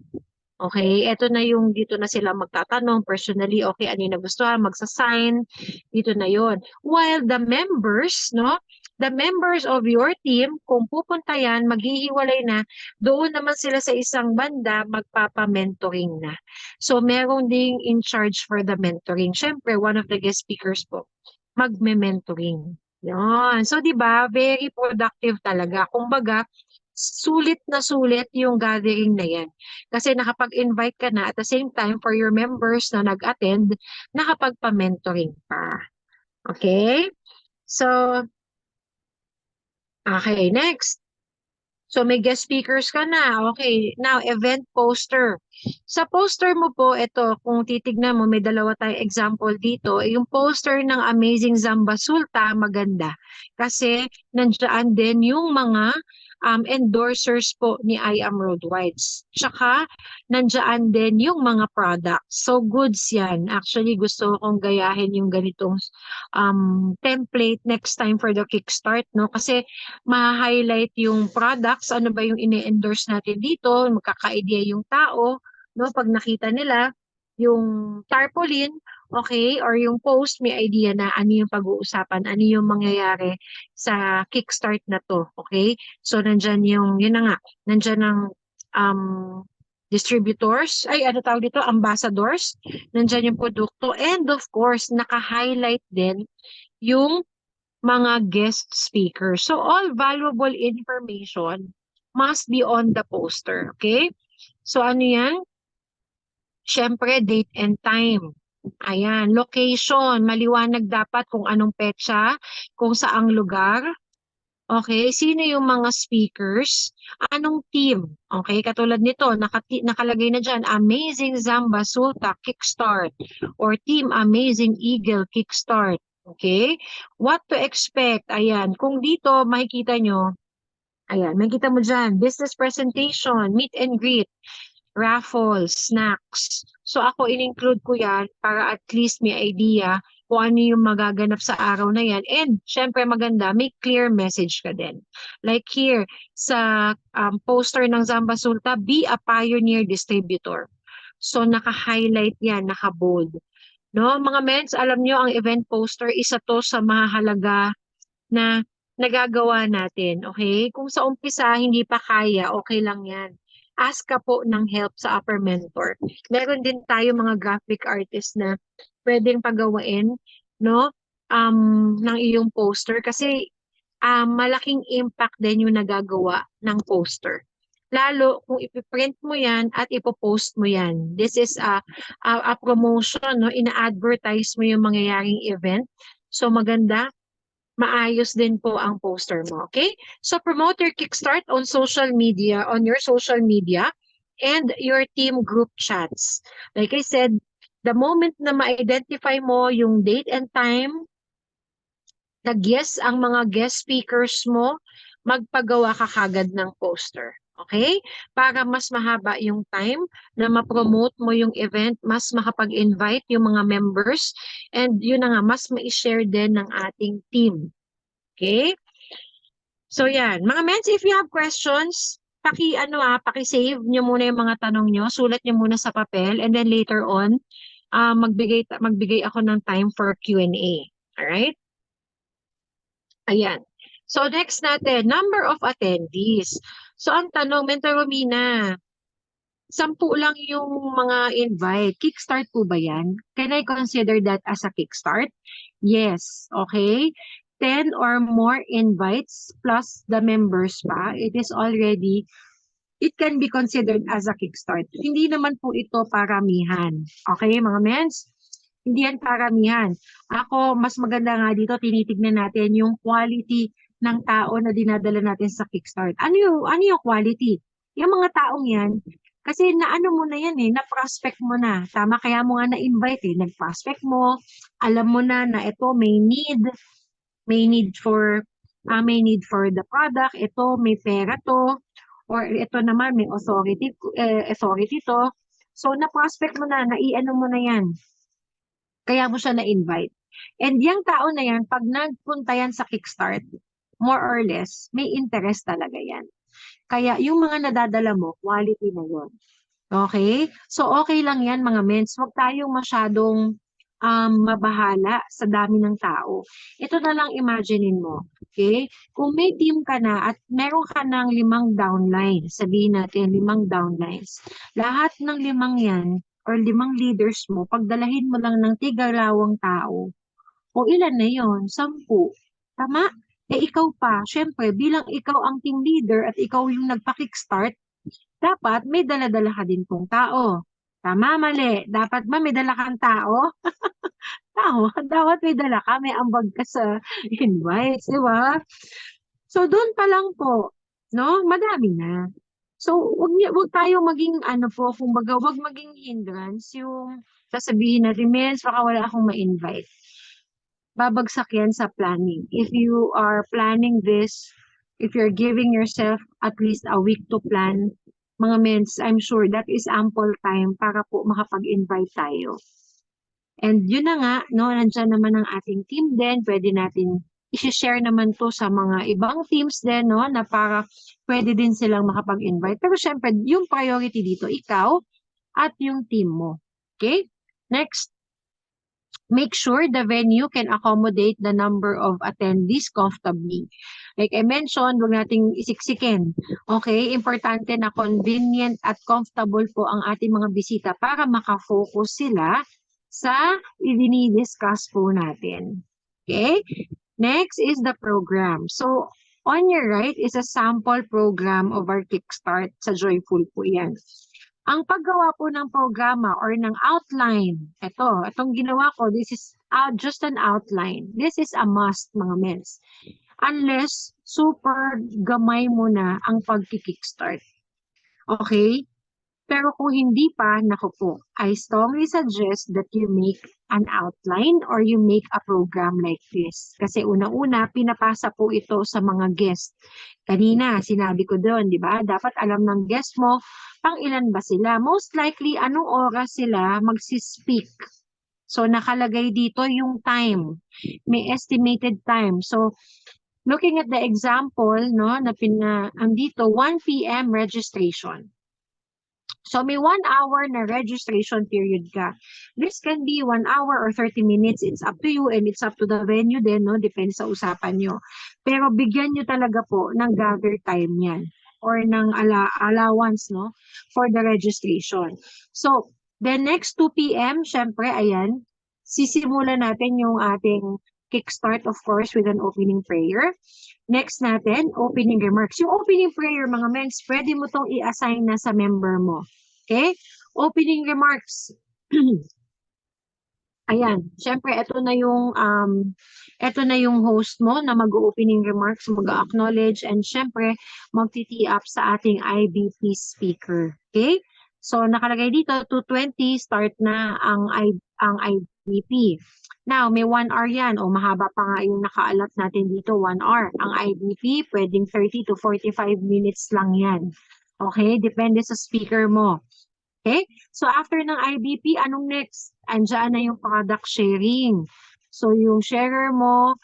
[SPEAKER 1] Okay, eto na yung dito na sila magtatanong personally, okay, ano yung nagustuhan, magsasign, dito na yon. While the members, no, the members of your team, kung pupunta yan, maghihiwalay na, doon naman sila sa isang banda, magpapa-mentoring na. So, meron ding in charge for the mentoring. Siyempre, one of the guest speakers po, magme-mentoring. Yun. So, di ba, very productive talaga. Kumbaga, sulit na sulit yung gathering na yan. Kasi nakapag-invite ka na at the same time for your members na nag-attend, nakapagpa-mentoring pa. Okay? So, okay, next. So, may guest speakers ka na. Okay, now, event poster. Sa poster mo po, ito, kung titignan mo, may dalawa tayong example dito. Yung poster ng Amazing Zamba Sulta, maganda. Kasi nandiyan din yung mga endorsers po ni I Am Road Wides. Tsaka nandiyan din yung mga products. So goods yan. Actually, gusto kong gayahin yung ganitong template next time for the Kickstart, no? Kasi ma-highlight yung products, ano ba yung ine-endorse natin dito, magkaka-idea yung tao, no? Pag nakita nila yung tarpaulin, okay, or yung post, may idea na ano yung pag-uusapan, ano yung mangyayari sa Kickstart na to, okay? So, nandyan yung, yun na nga, nandyan ang um, distributors, ay ano tawag dito, ambassadors, nandyan yung produkto, and of course, naka-highlight din yung mga guest speakers. So, all valuable information must be on the poster, okay? So, ano yan? Siyempre, date and time. Ayan, location, maliwanag dapat kung anong petsa, kung saang lugar. Okay, sino yung mga speakers? Anong team? Okay, katulad nito, nakalagay na dyan, Amazing Zamba Sulta Kickstart or Team Amazing Eagle Kickstart. Okay, what to expect? Ayan, kung dito makikita nyo, ayan, makikita mo dyan, business presentation, meet and greet, raffles, snacks. So ako in-include ko yan para at least may idea kung ano yung magaganap sa araw na yan. And syempre maganda, may clear message ka din. Like here, sa poster ng Zamba Sulta, be a pioneer distributor. So naka-highlight yan, naka-bold. No, mga mens, alam nyo ang event poster, isa to sa mahalaga na nagagawa natin, okay? Kung sa umpisa hindi pa kaya, okay lang yan. Ask ka po ng help sa upper mentor. Meron din tayo mga graphic artist na pwedeng pagawain, no? Ng iyong poster kasi malaking impact din yung nagagawa ng poster. Lalo kung ipiprint mo yan at ipopost mo yan. This is a promotion, no? Ina-advertise mo yung mangyayaring event. So maganda, maayos din po ang poster mo, okay? So promote your Kickstart on social media, on your social media and your team group chats. Like I said, the moment na ma-identify mo yung date and time, nag-yes ang mga guest speakers mo, magpagawa ka kagad ng poster. Okay? Para mas mahaba yung time na ma-promote mo yung event, mas makapag-invite yung mga members, and yun na nga, mas ma-share din ng ating team. Okay? So yan, mga mens, if you have questions, paki-save nyo muna yung mga tanong nyo, sulat nyo muna sa papel, and then later on, magbigay ako ng time for Q&A. Alright? Ayan. So next natin, number of attendees. So ang tanong, Mentor Romina, 10 lang yung mga invite. Kickstart po ba yan? Can I consider that as a kickstart? Yes. Okay. 10 or more invites plus the members pa. It can be considered as a kickstart. Hindi naman po ito paramihan. Okay, mga mens? Hindi yan paramihan. Ako, mas maganda nga dito, tinitignan natin yung quality ng tao na dinadala natin sa kickstart. Ano yung quality? Yung mga taong yan, kasi naano mo na yan na-prospect mo na. Tama, kaya mo nga na-invite nag-prospect mo, alam mo na ito may need for the product, ito may pera to, or ito naman may authority to. So na-prospect mo na, naiano mo na yan. Kaya mo siya na-invite. And yung tao na yan, pag nagpunta yan sa Kickstart, more or less, may interest talaga yan. Kaya yung mga nadadala mo, quality na yun. Okay? So, okay lang yan mga mens. Huwag tayong masyadong mabahala sa dami ng tao. Ito na lang imaginein mo. Okay? Kung may team ka na at meron ka ng 5 downlines, sabihin natin 5 downlines, lahat ng 5 yan or 5 leaders mo, pagdalahin mo lang ng tigalawang tao, o ilan na yon? 10. Tama? Ikaw pa, syempre, bilang ikaw ang team leader at ikaw yung nagpa-kickstart, dapat may dala-dala ka din pong tao. Tama, mali. Dapat ba may dala kang tao? Tao, dapat may dala ka, may ambag ka sa invites, di ba? So, doon pa lang po, no? Madami na. So, wag tayo maging kumbaga, wag maging hindrance yung sasabihin natin, "Mens, baka wala akong ma-invite." Babagsak yan sa planning. If you are planning this, if you're giving yourself at least a week to plan, mga mens, I'm sure that is ample time para po makapag-invite tayo. And yun na nga, no, nandiyan naman ang ating team din, pwede natin i-share naman to sa mga ibang teams din, no, na para pwede din silang makapag-invite. Pero syempre, yung priority dito, ikaw at yung team mo. Okay? Next, make sure the venue can accommodate the number of attendees comfortably. Like I mentioned, huwag nating isiksikin. Okay? Importante na convenient at comfortable po ang ating mga bisita para makafocus sila sa i-discuss po natin. Okay? Next is the program. So, on your right is a sample program of our Kickstart sa Joyful po yan. Ang paggawa po ng programa or ng outline, itong ginawa ko, this is just an outline. This is a must, mga mens. Unless super gamay mo na ang pag-kickstart. Okay? Pero kung hindi pa, naku po, I strongly suggest that you make an outline or you make a program like this. Kasi una-una, pinapasa po ito sa mga guest. Kanina, sinabi ko doon, di ba? Dapat alam ng guest mo, pang ilan ba sila? Most likely, anong oras sila magsispeak. So, nakalagay dito yung time. May estimated time. So, looking at the example, no, andito, 1 p.m. registration. So, may 1 hour na registration period ka. This can be 1 hour or 30 minutes. It's up to you and it's up to the venue din, no? Depende sa usapan nyo. Pero bigyan nyo talaga po ng gather time yan or ng allowance, no? For the registration. So, the next 2 p.m., syempre, ayan, sisimulan natin yung ating kickstart, of course, with an opening prayer. Next natin, opening remarks. Yung opening prayer, mga mens, pwede mo tong i-assign na sa member mo. Okay? Opening remarks. Ayan, syempre ito na yung host mo na mag-opening remarks, mag-acknowledge, and syempre magti-tee up sa ating IBP speaker. Okay? So nakalagay dito 2:20 start na ang IBP. Now, may 1 hour yan o mahaba pa nga yung naka-allot natin dito, 1 hour. Ang IBP pwedeng 30 to 45 minutes lang yan. Okay? Depende sa speaker mo. Okay? So, after ng IBP, anong next? Andiyan na yung product sharing. So, yung sharer mo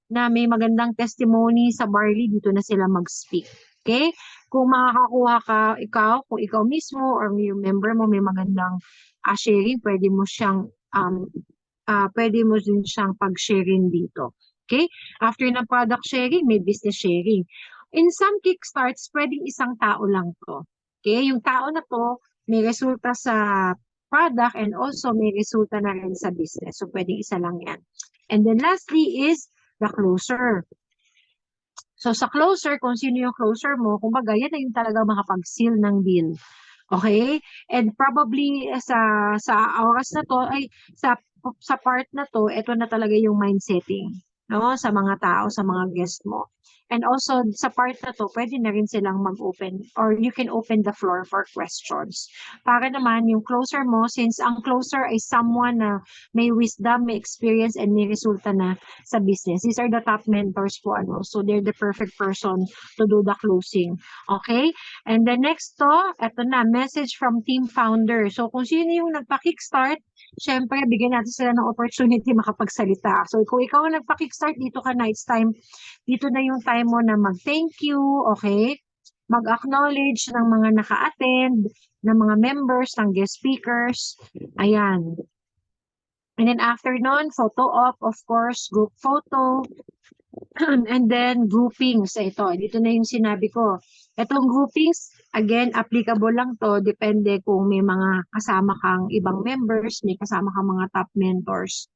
[SPEAKER 1] na may magandang testimony sa Barley, dito na sila mag-speak. Okay? Kung makakakuha ka, kung ikaw mismo or yung member mo may magandang sharing, pwede mo din siyang pag-sharing dito. Okay? After ng product sharing, may business sharing. In some kickstarts, pwedeng isang tao lang to. Okay? Yung tao na to, may resulta sa product and also may resulta na rin sa business. So, pwedeng isa lang yan. And then lastly is the closer. So, sa closer, kung sino yung closer mo, kumbaga, yan na yung talaga makapag-seal ng deal. Okay? And probably sa oras na to, sa part na to, ito na talaga yung mind setting, no? Sa mga tao, sa mga guest mo. And also, sa part na to, pwede na rin silang mag-open or you can open the floor for questions. Para naman, yung closer mo, since ang closer ay someone na may wisdom, may experience, and may resulta na sa business. These are the top mentors po, so they're the perfect person to do the closing. Okay? And the next to, eto na, message from team founder. So, kung sino yung nagpa-kickstart, syempre, bigyan natin sila ng opportunity makapagsalita. So, kung ikaw ang nagpa-kickstart, dito ka na, it's time, dito na yung time mo na mag-thank you, okay? Mag-acknowledge ng mga naka-attend, ng mga members, ng guest speakers. Ayan. And then after nun, photo op, of course, group photo, and then groupings. Ito, dito na yung sinabi ko. Itong groupings, again, applicable lang to. Depende kung may mga kasama kang ibang members, may kasama kang mga top mentors.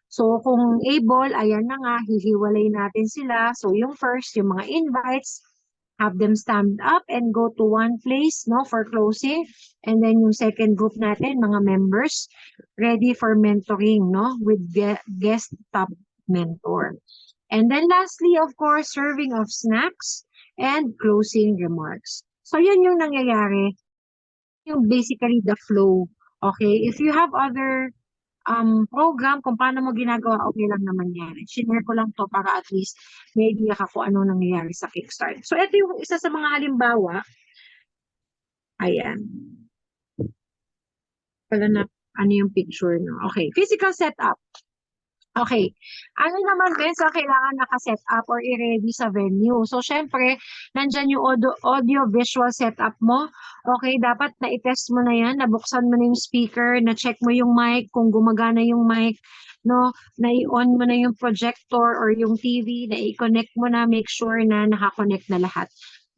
[SPEAKER 1] So, kung able, ayan na nga, hihiwalay natin sila. So, yung first, yung mga invites, have them stand up and go to one place, no, for closing. And then yung second group natin, mga members, ready for mentoring, no, with guest top mentor. And then lastly, of course, serving of snacks and closing remarks. So, yan yung nangyayari. Yung basically the flow. Okay? If you have other program kung paano mo ginagawa, okay lang naman yan. Share ko lang to para at least may idea ka kung ano nangyayari sa Kickstart. So, ito yung isa sa mga halimbawa. Ayan. Wala na, ano yung picture, no? Okay. Physical setup. Okay. Ano naman din sa kailangan naka-set up or i-ready sa venue? So, syempre, nandyan yung audio-visual setup mo. Okay, dapat na-test mo na yan, nabuksan mo na yung speaker, na-check mo yung mic, kung gumagana yung mic, no? Na-on mo na yung projector or yung TV, na-i-connect mo na, make sure na naka-connect na lahat.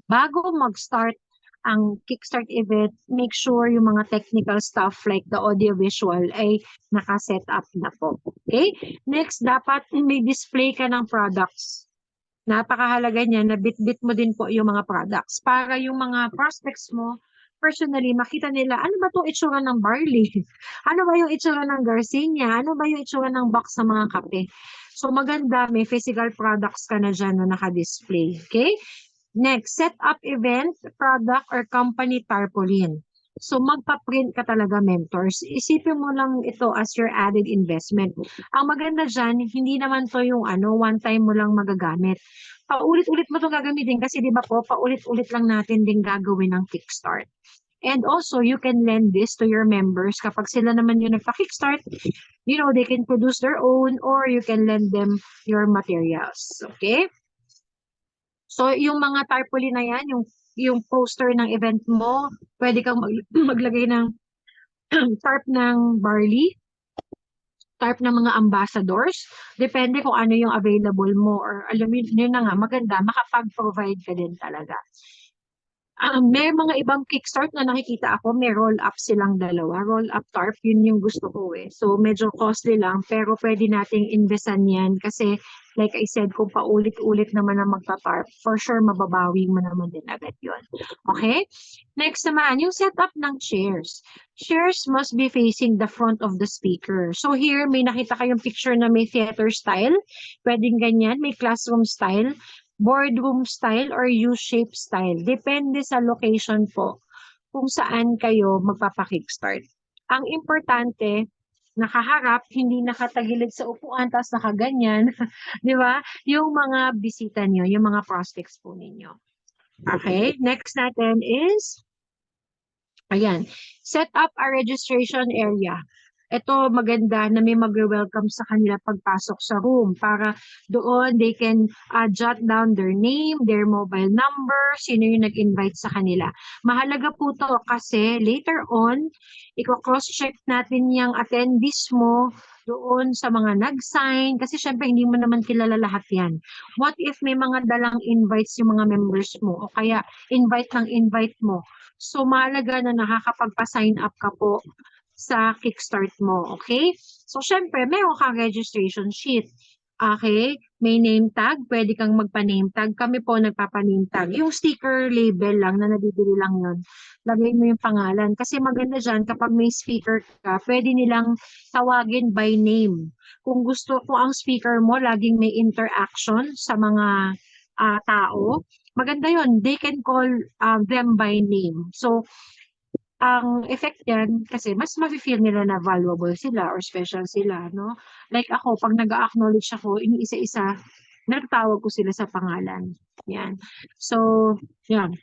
[SPEAKER 1] Bago mag-start ang Kickstart event, make sure yung mga technical stuff like the audio-visual ay naka-set up na po. Okay? Next, dapat may display ka ng products. Napakahalaga niyan na bit-bit mo din po yung mga products para yung mga prospects mo, personally, makita nila, ano ba itong itsura ng barley? Ano ba yung itsura ng Garcinia? Ano ba yung itsura ng box ng mga kape? So maganda, may physical products ka na dyan na naka-display. Okay? Next, set up event, product, or company tarpaulin. So magpa-print ka talaga, mentors. Isipin mo lang ito as your added investment. Ang maganda dyan, hindi naman to yung one time mo lang magagamit. Paulit-ulit mo itong gagamitin kasi di ba po, paulit-ulit lang natin din gagawin ng Kickstart. And also, you can lend this to your members kapag sila naman yung nagpa-Kickstart, they can produce their own or you can lend them your materials. Okay? So, yung mga tarpaulin na yan, yung poster ng event mo, pwede kang maglagay ng tarp ng barley, tarp ng mga ambassadors. Depende kung ano yung available mo or alam mo, yun na nga, maganda, makapag-provide ka din talaga. May mga ibang Kickstart na nakikita ako, may roll-up silang dalawa. Roll-up tarp, yun yung gusto ko eh. So, medyo costly lang, pero pwede nating investan yan kasi, like I said, kung paulit-ulit naman ang magta-tarp, for sure, mababawi mo naman din agad yun. Okay? Next naman, yung setup ng chairs. Chairs must be facing the front of the speaker. So, here, may nakita kayong picture na may theater style. Pwedeng ganyan, may classroom style, boardroom style or U-shape style. Depende sa location po kung saan kayo magpapakickstart. Ang importante, nakaharap, hindi nakatagilid sa upuan, tapos nakaganyan. Di ba? Yung mga bisita nyo, yung mga prospects po ninyo. Okay, next natin is, ayan, set up a registration area. Ito maganda na may mag-welcome sa kanila pagpasok sa room para doon they can jot down their name, their mobile number, sino yung nag-invite sa kanila. Mahalaga po to kasi later on, i-cross-check natin yung attendees mo doon sa mga nag-sign kasi syempre hindi mo naman kilala lahat yan. What if may mga dalang invites yung mga members mo o kaya invite ng invite mo? So mahalaga na nakakapagpa-sign up ka po sa Kickstart mo, okay? So, syempre, meron kang registration sheet. Okay? May name tag, pwede kang magpa-name tag. Kami po nagpapa-name tag. Yung sticker label lang na nabibili lang yun. Lagay mo yung pangalan. Kasi maganda dyan, kapag may speaker ka, pwede nilang tawagin by name. Kung ang speaker mo, laging may interaction sa mga tao, maganda yon. They can call them by name. So, ang effect yan, kasi mas mafe-feel nila na valuable sila or special sila, no? Like ako, pag nag-acknowledge ako, iniisa-isa, natawag ko sila sa pangalan. Yan. So, yan.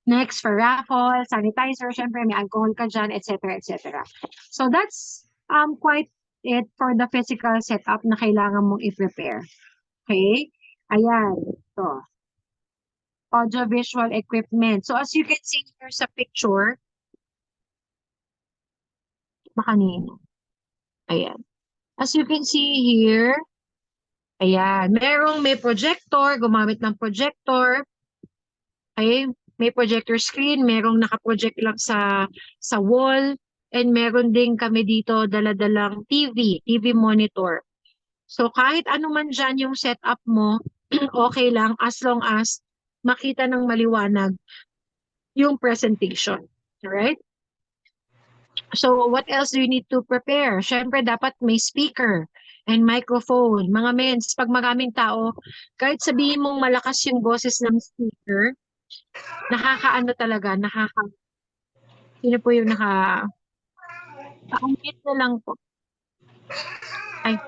[SPEAKER 1] Next, for raffle, sanitizer, syempre may alcohol ka dyan, etc., etc. So, that's quite it for the physical setup na kailangan mong i-prepare. Okay? Ayan. So, audio-visual equipment. So, as you can see here sa picture, makanino. Ayan. As you can see here, ayan, may projector, gumamit ng projector. Okay, may projector screen, merong naka-project lang sa wall, and meron din kami dito dala-dalang TV monitor. So kahit ano man dyan yung setup mo, okay lang as long as makita ng maliwanag yung presentation. Alright? So, what else do you need to prepare? Siyempre, dapat may speaker and microphone. Mga mens, pag maraming tao, kahit sabihin mong malakas yung boses ng speaker, Nakakaano talaga, sino po yung pa-unmute na lang po. Ay,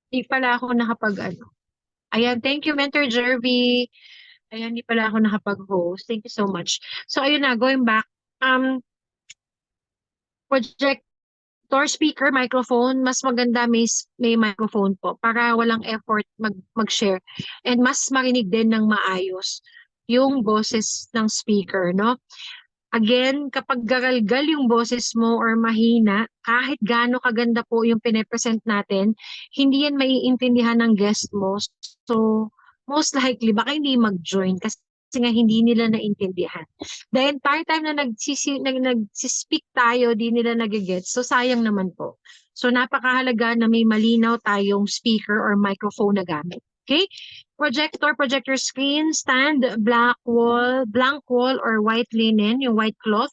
[SPEAKER 1] di pala ako nakapag-ano. Ayan, thank you, Mentor Jervy. Ayan, di pala ako nakapag-host. Thank you so much. So, ayun na, going back. Projector, speaker, microphone, mas maganda may microphone po para walang effort mag-share. And mas marinig din ng maayos yung boses ng speaker, no? Again, kapag garalgal yung boses mo or mahina, kahit gaano kaganda po yung pine-present natin, hindi yan maiintindihan ng guest mo. So, most likely, baka hindi mag-join kasi nga hindi nila naintindihan. The entire time na nagsispeak tayo, di nila nagigets. So, sayang naman po. So, napakahalaga na may malinaw tayong speaker or microphone na gamit. Okay? Projector screen, stand, blank wall or white linen, yung white cloth.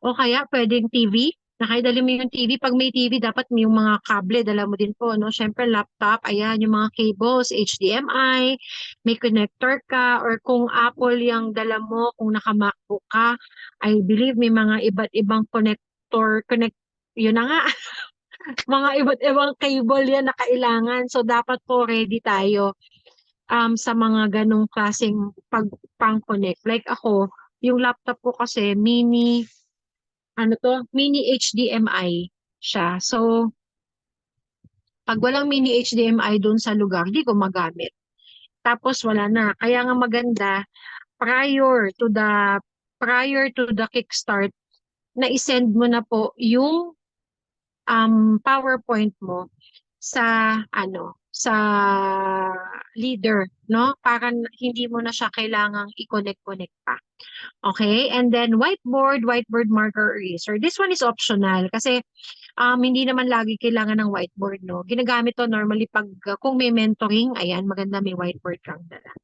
[SPEAKER 1] O kaya pwedeng TV. Nakidali mo yung TV. Pag may TV, dapat may yung mga kable, dala mo din po, no? Siyempre, laptop, ayan, yung mga cables, HDMI, may connector ka, or kung Apple yung dala mo, kung naka-MacBook ka, I believe may mga iba't ibang yun na nga, mga iba't ibang cable yan na kailangan. So, dapat po ready tayo sa mga ganong klaseng pang-connect. Like ako, yung laptop ko kasi mini HDMI siya. So, pag walang mini HDMI doon sa lugar, di ko magamit. Tapos wala na. Kaya nga maganda, prior to the kickstart, na isend mo na po yung PowerPoint mo sa sa leader, no? Para hindi mo na siya kailangang i-connect pa. Okay? And then whiteboard marker, eraser. This one is optional kasi hindi naman lagi kailangan ng whiteboard, no? Ginagamit to normally pag kung may mentoring, ayan, maganda may whiteboard kang dala.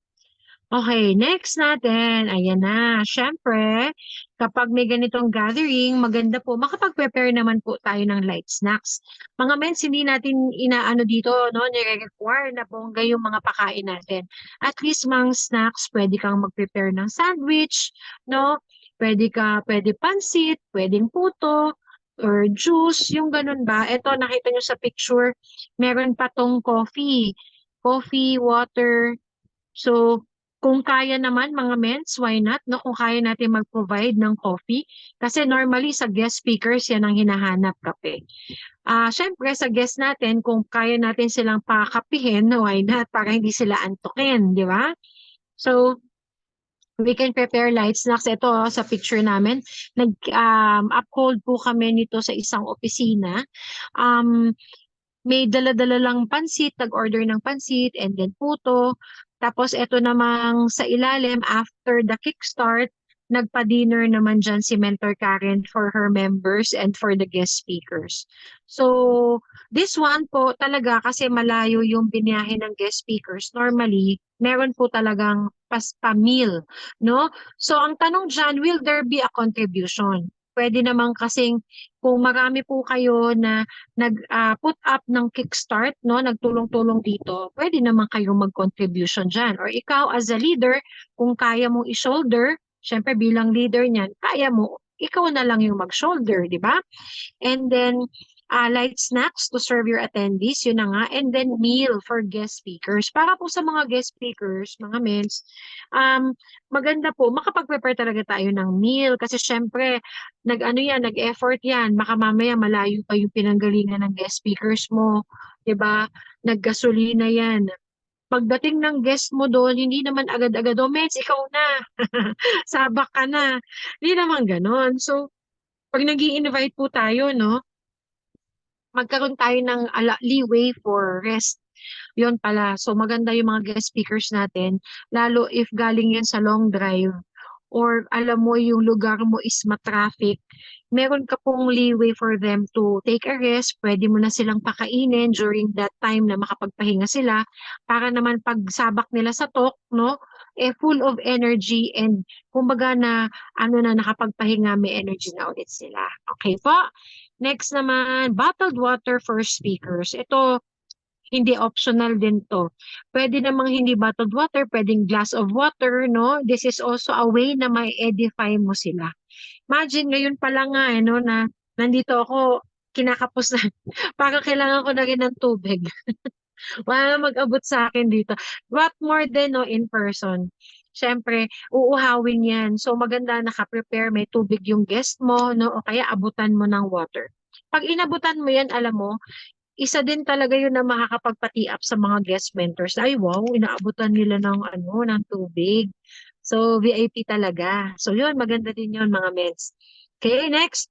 [SPEAKER 1] Okay, next natin, ayan na. Siyempre, kapag may ganitong gathering, maganda po, makapag-prepare naman po tayo ng light snacks. Mga mens, hindi natin inaano dito, no, nire-require na bongga yung mga pakain natin. At least mga snacks, pwede kang mag-prepare ng sandwich, no? Pwede pansit, pwedeng puto, or juice, yung ganun ba? Ito, nakita nyo sa picture, meron pa tong coffee, water. So, kung kaya naman mga mens, why not? No, kung kaya natin mag-provide ng coffee. Kasi normally sa guest speakers, yan ang hinahanap, kape. Syempre sa guest natin, kung kaya natin silang pakapihin, why not? Para hindi sila antukin, di ba? So, we can prepare light snacks. Ito sa picture namin, uphold po kami nito sa isang opisina. May dala-dala lang pansit, nag-order ng pansit, and then puto. Tapos ito namang sa ilalim, after the kickstart, nagpa-dinner naman dyan si Mentor Karen for her members and for the guest speakers. So, this one po talaga kasi malayo yung biniyahe ng guest speakers. Normally, meron po talagang pa-meal, no? So, ang tanong dyan, will there be a contribution? Pwede naman kasing kung marami po kayo na put up ng kickstart, no, nagtulong-tulong dito, pwede naman kayong mag-contribution dyan. Or ikaw as a leader, kung kaya mong i-shoulder, syempre bilang leader niyan, kaya mo, ikaw na lang yung mag-shoulder, di ba? And then, light snacks to serve your attendees, yun na nga. And then, meal for guest speakers. Para po sa mga guest speakers, mga mens, maganda po, makapag-prepare talaga tayo ng meal. Kasi syempre, nag-effort yan. Baka mamaya malayo pa yung pinanggalingan ng guest speakers mo. 'Di ba? Naggasolina yan. Pagdating ng guest mo doon, hindi naman agad-agad, oh, mens, ikaw na. Sabak ka na. Hindi naman ganon. So, pag nag invite po tayo, no, magkaroon tayo ng leeway for rest. Yun pala. So maganda yung mga guest speakers natin, lalo if galing yan sa long drive or alam mo yung lugar mo is matraffic, meron ka pong leeway for them to take a rest. Pwede mo na silang pakainin during that time na makapagpahinga sila para naman pagsabak nila sa talk, no, full of energy and kumbaga na nakapagpahinga, may energy na ulit sila. Okay po? Next naman, bottled water for speakers. Ito, Hindi optional din to. Pwede namang hindi bottled water, pwedeng glass of water, no? This is also a way na may edify mo sila. Imagine ngayon pa lang nga, no, na nandito ako, kinakapos na, parang kailangan ko na rin ng tubig. Wala na mag-abot sa akin dito. What more than, no, in person. Siyempre, uuhawin yan. So, maganda naka-prepare, may tubig yung guest mo, no, o kaya abutan mo ng water. Pag inabutan mo yan, alam mo, isa din talaga yun na makakapagpati up sa mga guest mentors. Ay, wow, inaabutan nila ng ano, ng tubig. So, VIP talaga. So, yun, maganda din yun, mga meds. Okay, next.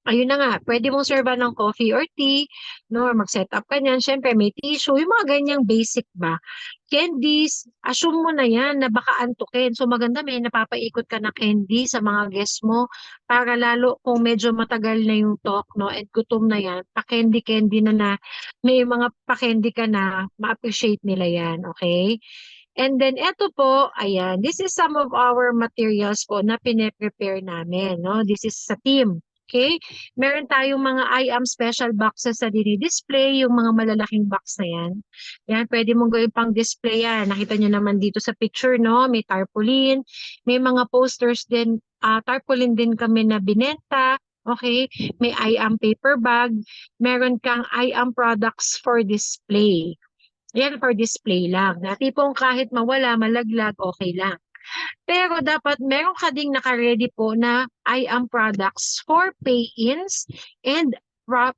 [SPEAKER 1] Ayun na nga, pwede mong serve ng coffee or tea, no? Or mag-set up ka niyan. Siyempre, may tissue, yung mga ganyang basic ba? Candies, assume mo na yan na baka antukin. So, maganda may napapaikot ka na candy sa mga guests mo para lalo kung medyo matagal na yung talk, no? And gutom na yan, pa-candy-candy na may mga pa-candy ka na, ma-appreciate nila yan, okay? And then eto po, ayan, this is some of our materials po na pine-prepare namin, no? This is sa team. Okay? Meron tayong mga I am special boxes na dinidisplay, yung mga malalaking box na yan. Yan, pwede mong gawin pang display yan. Nakita nyo naman dito sa picture, no? May tarpaulin, may mga posters din, tarpaulin din kami na binenta. Okay? May I am paper bag. Meron kang I am products for display. Yan for display lang. Na tipong kahit mawala, malaglag, okay lang. Pero dapat meron ka ding naka-ready po na I am products for pay-ins and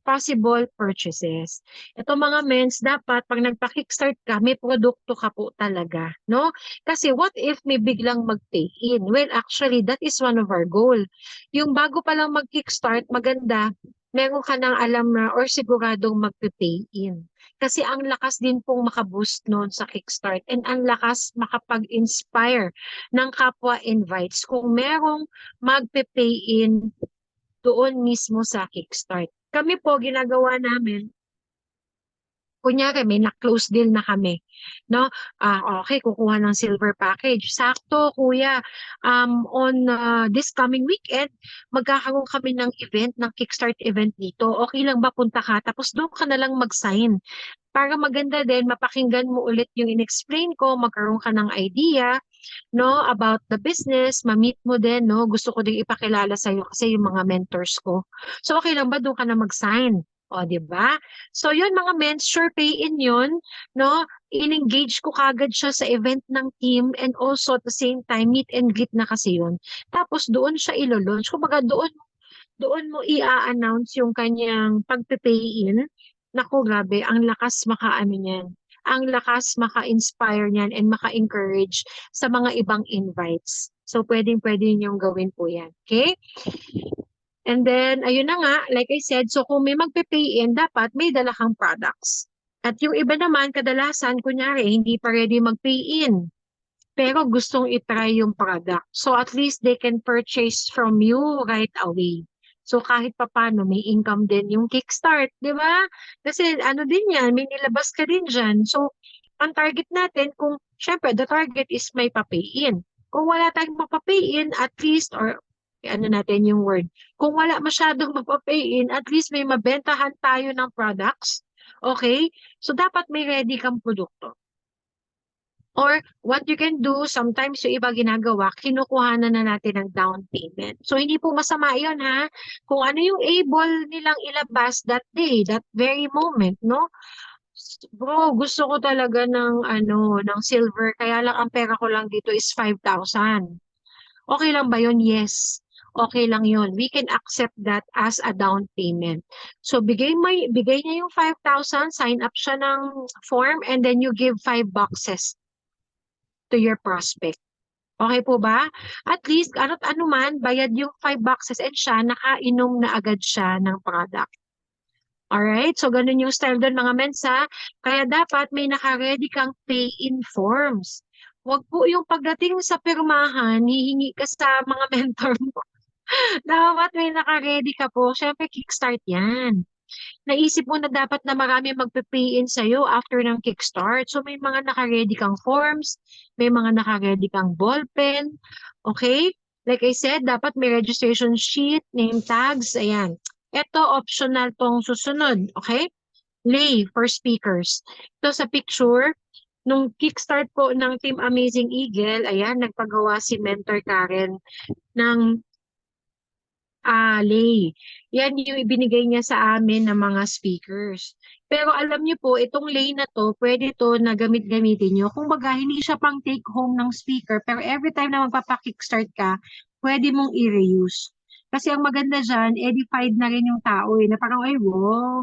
[SPEAKER 1] possible purchases. Ito mga mens, dapat pag nagpa-kickstart ka, may produkto ka po talaga, no? Kasi what if may biglang mag-pay-in? Well, actually, that is one of our goal. Yung bago pa lang mag-kickstart, maganda, meron ka nang alam na or siguradong mag-pay-in. Kasi ang lakas din pong makaboost noon sa kickstart and ang lakas makapag-inspire ng kapwa invites kung merong magpe-pay-in doon mismo sa kickstart. Kami po, ginagawa namin, kunyari may na-close deal na kami, no? Okay, kukuha ng silver package. Sakto, kuya, on this coming weekend, magkakaroon kami ng event, ng kickstart event dito. Okay lang ba punta ka? Tapos doon ka na lang mag-sign. Para maganda din, mapakinggan mo ulit yung in-explain ko, magkaroon ka ng idea, no, about the business, ma-meet mo din, no, gusto ko din ipakilala sa'yo kasi yung mga mentors ko. So, okay lang ba doon ka na mag-sign? O, di ba? So, yun mga mens, sure pay-in yun, no, in-engage ko kagad siya sa event ng team and also at the same time, meet and greet na kasi yun. Tapos, doon siya ilo-launch. Kumbaga, doon mo i-announce yung kanyang pagpe-pay-in. Naku, grabe, ang lakas makaano niyan. Ang lakas maka-inspire niyan and maka-encourage sa mga ibang invites. So, pwedeng-pwede niyong gawin po yan. Okay? And then, ayun na nga, like I said, so kung may magpe-pay-in, dapat may dala kang products. At yung iba naman, kadalasan, kunyari, hindi pa ready mag-pay-in pero gustong itry yung product. So at least they can purchase from you right away. So kahit papano may income din yung kickstart, di ba? Kasi ano din yan, may nilabas ka din dyan. So ang target natin, kung syempre the target is may pa-pay-in. Kung wala tayong mapapay-in, at least, or ano natin yung word, kung wala masyadong mapapay-in, at least may mabentahan tayo ng products. Okay? So dapat may ready kang produkto. Or what you can do, sometimes yung iba ginagawa, kinukuhanan na natin ng down payment. So hindi po masama yun ha. Kung ano yung able nilang ilabas that day, that very moment, no? Bro, gusto ko talaga ng ano, ng silver, kaya lang ang pera ko lang dito is 5,000. Okay lang ba yun? Yes. Okay lang yun. We can accept that as a down payment. So bigay niya yung 5,000, sign up siya ng form, and then you give 5 boxes to your prospect. Okay po ba? At least, ano't ano man, bayad yung 5 boxes and siya, nakainom na agad siya ng product. Alright? So, ganun yung style doon mga mensa. Kaya dapat may naka-ready kang pay-in forms. Huwag po yung pagdating sa pirmahan, hihingi ka sa mga mentor mo. Dapat may naka-ready ka po. Siyempre, kickstart yan. Naisip mo na dapat na marami magpe-pay-in sa'yo after ng kickstart. So may mga naka-ready kang forms, may mga naka-ready kang ballpen, okay? Like I said, dapat may registration sheet, name tags, ayan. Ito, optional tong susunod, okay? Lay for speakers. Ito sa picture, nung kickstart po ng Team Amazing Eagle, ayan, nagpagawa si Mentor Karen ng lay. Yan yung ibinigay niya sa amin ng mga speakers. Pero alam niyo po, itong lay na to, pwede to na gamit-gamitin niyo. Kung baga, hindi siya pang take home ng speaker, pero every time na magpapa-kickstart ka, pwede mong i-reuse. Kasi ang maganda dyan, edified na rin yung tao eh, na parang, ay wow,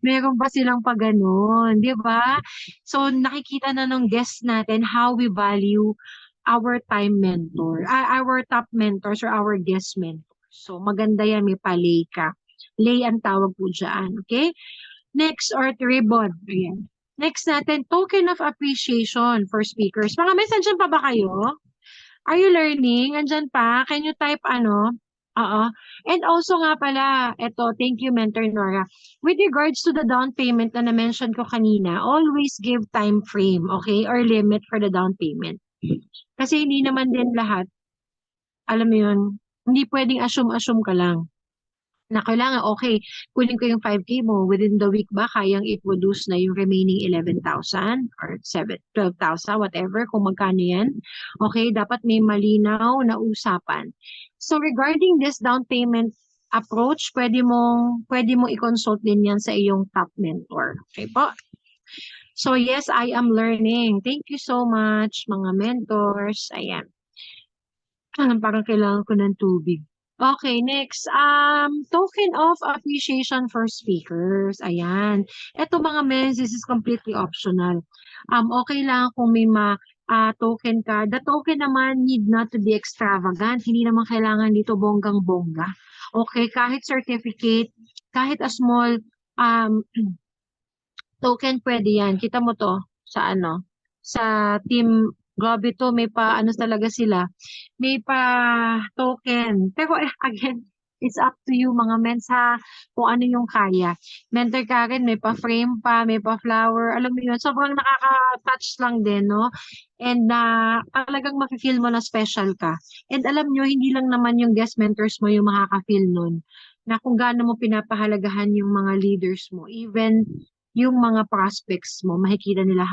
[SPEAKER 1] meron ba silang pa ganun, di ba? So, nakikita na ng guests natin how we value our time mentor, our top mentors or our guest mentors. So, maganda yan, may palay ka. Lay ang tawag po dyan, okay? Next, or ribbon. Ayan. Next natin, token of appreciation for speakers. Mga message dyan pa ba kayo? Are you learning? Andyan pa? Can you type ano? Oo. And also nga pala, eto, thank you, Mentor Nora. With regards to the down payment na na-mention ko kanina, always give time frame, okay? Or limit for the down payment. Kasi hindi naman din lahat, alam mo yun, hindi pwedeng assume-assume ka lang na kailangan, okay, kunin ko yung 5K mo, within the week ba, kayang i-produce na yung remaining 11,000 or 12,000, whatever, kung magkano yan. Okay, dapat may malinaw na usapan. So regarding this down payment approach, pwede mo i-consult din yan sa iyong top mentor. Okay po? So yes, I am learning. Thank you so much, mga mentors. Ayan. Parang kailangan ko ng tubig. Okay, next. Token of appreciation for speakers. Ayan. Ito mga mens, this is completely optional. Okay lang kung may token ka. The token naman need not to be extravagant. Hindi naman kailangan dito bonggang-bongga. Okay, kahit certificate, kahit a small token, pwede yan. Kita mo to sa sa Team Globe to, may pa ano talaga sila, may pa token. Pero again, it's up to you mga mens ha, kung ano yung kaya. Mentor Karen, may pa frame pa, may pa flower. Alam mo yun, sobrang nakaka-touch lang din, no? And talagang makifeel mo na special ka. And alam nyo, hindi lang naman yung guest mentors mo yung makaka-feel nun na kung gaano mo pinapahalagahan yung mga leaders mo. Even yung mga prospects mo, makikita nila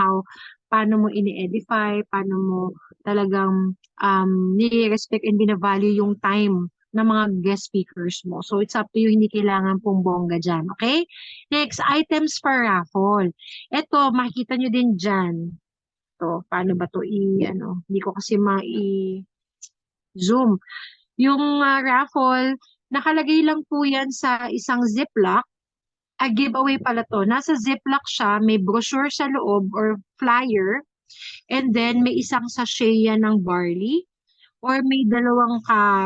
[SPEAKER 1] paano mo ini-edify, paano mo talagang nire-respect and binavalue yung time ng mga guest speakers mo. So, it's up to you, hindi kailangan pong bongga dyan. Okay? Next, items for raffle. Ito, makikita nyo din dyan. Ito, paano ba to hindi ko kasi zoom. Yung raffle, nakalagay lang po yan sa isang ziplock. Giveaway pala to. Nasa ziplock siya, may brochure sa loob or flyer, and then may isang sachet yan ng barley, or may dalawang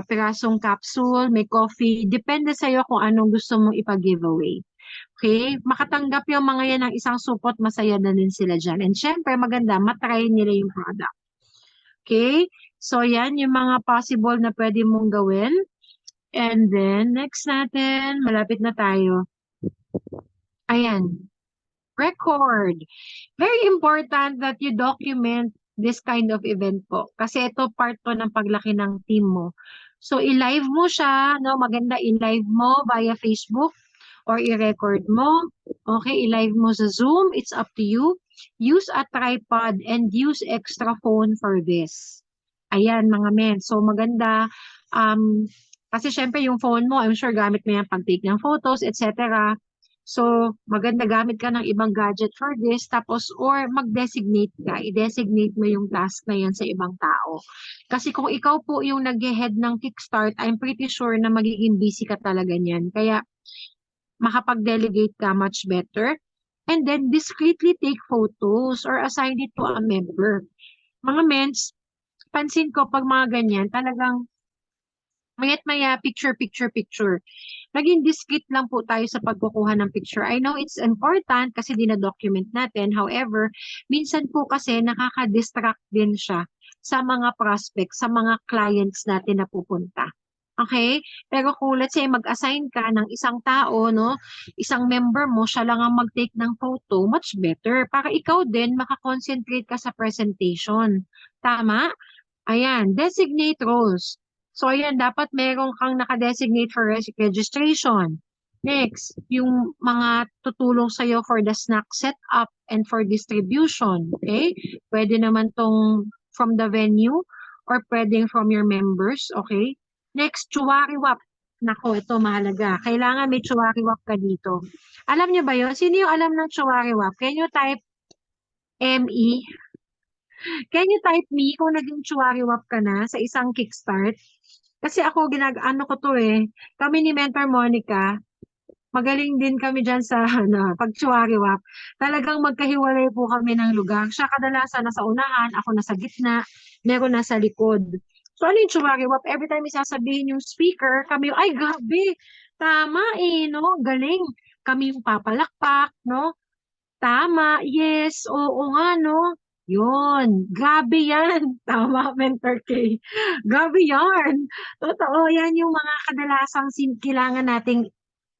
[SPEAKER 1] pirasong capsule, may coffee. Depende sa'yo kung anong gusto mong ipag-giveaway. Okay? Makatanggap yung mga yan ng isang supot, masaya na din sila dyan. And syempre, maganda, matry nila yung product. Okay? So, yan yung mga possible na pwede mong gawin. And then, next natin, malapit na tayo. Ayan. Record. Very important that you document this kind of event po. Kasi ito part to ng paglaki ng team mo. So, i-live mo siya, no? Maganda i-live mo via Facebook or i-record mo. Okay, i-live mo sa Zoom. It's up to you. Use a tripod and use extra phone for this. Ayan, mga men. So, maganda. Kasi syempre yung phone mo, I'm sure gamit mo yan pag-take ng photos, etc. So, maganda gamit ka ng ibang gadget for this, tapos, or mag-designate ka, i-designate mo yung task na yan sa ibang tao. Kasi kung ikaw po yung nag-head ng kickstart, I'm pretty sure na magiging busy ka talaga niyan. Kaya, makapag-delegate ka much better. And then, discreetly take photos or assign it to a member. Mga mens, pansin ko pag mga ganyan, talagang mayat maya, picture, picture, picture. Maging discreet lang po tayo sa pagkukuha ng picture. I know it's important kasi dina-document natin. However, minsan po kasi nakaka-distract din siya sa mga prospects, sa mga clients natin na pupunta. Okay? Pero kung let's say mag-assign ka ng isang tao, no, isang member mo, siya lang ang mag-take ng photo, much better. Para ikaw din makakonsentrate ka sa presentation. Tama? Ayan, designate roles. So, ayan, dapat meron kang naka-designate for registration. Next, yung mga tutulong sa'yo for the snack setup and for distribution. Okay? Pwede naman tong from the venue or pwedeng from your members. Okay? Next, chuwariwap. Nako, ito mahalaga. Kailangan may chuwariwap ka dito. Alam niyo ba yun? Sino yung alam ng chuwariwap? Can you type ME? Can you type me kung naging chuwariwap ka na sa isang kickstart? Kasi ako, ano ko to eh. Kami ni Mentor Monica, magaling din kami dyan sa pag-chuwariwap. Talagang magkahiwalay po kami ng lugar. Siya kadalasan nasa unahan, ako nasa gitna, meron nasa likod. So ano yung chuwariwap? Every time isasabihin yung speaker, kami, ay gabi, tama eh, no? Galing. Kami yung papalakpak, no? Tama, yes, oo nga, no? Yun, grabe yan. Tama, Mentor K. Grabe yan. Totoo, yan yung mga kadalasang kailangan nating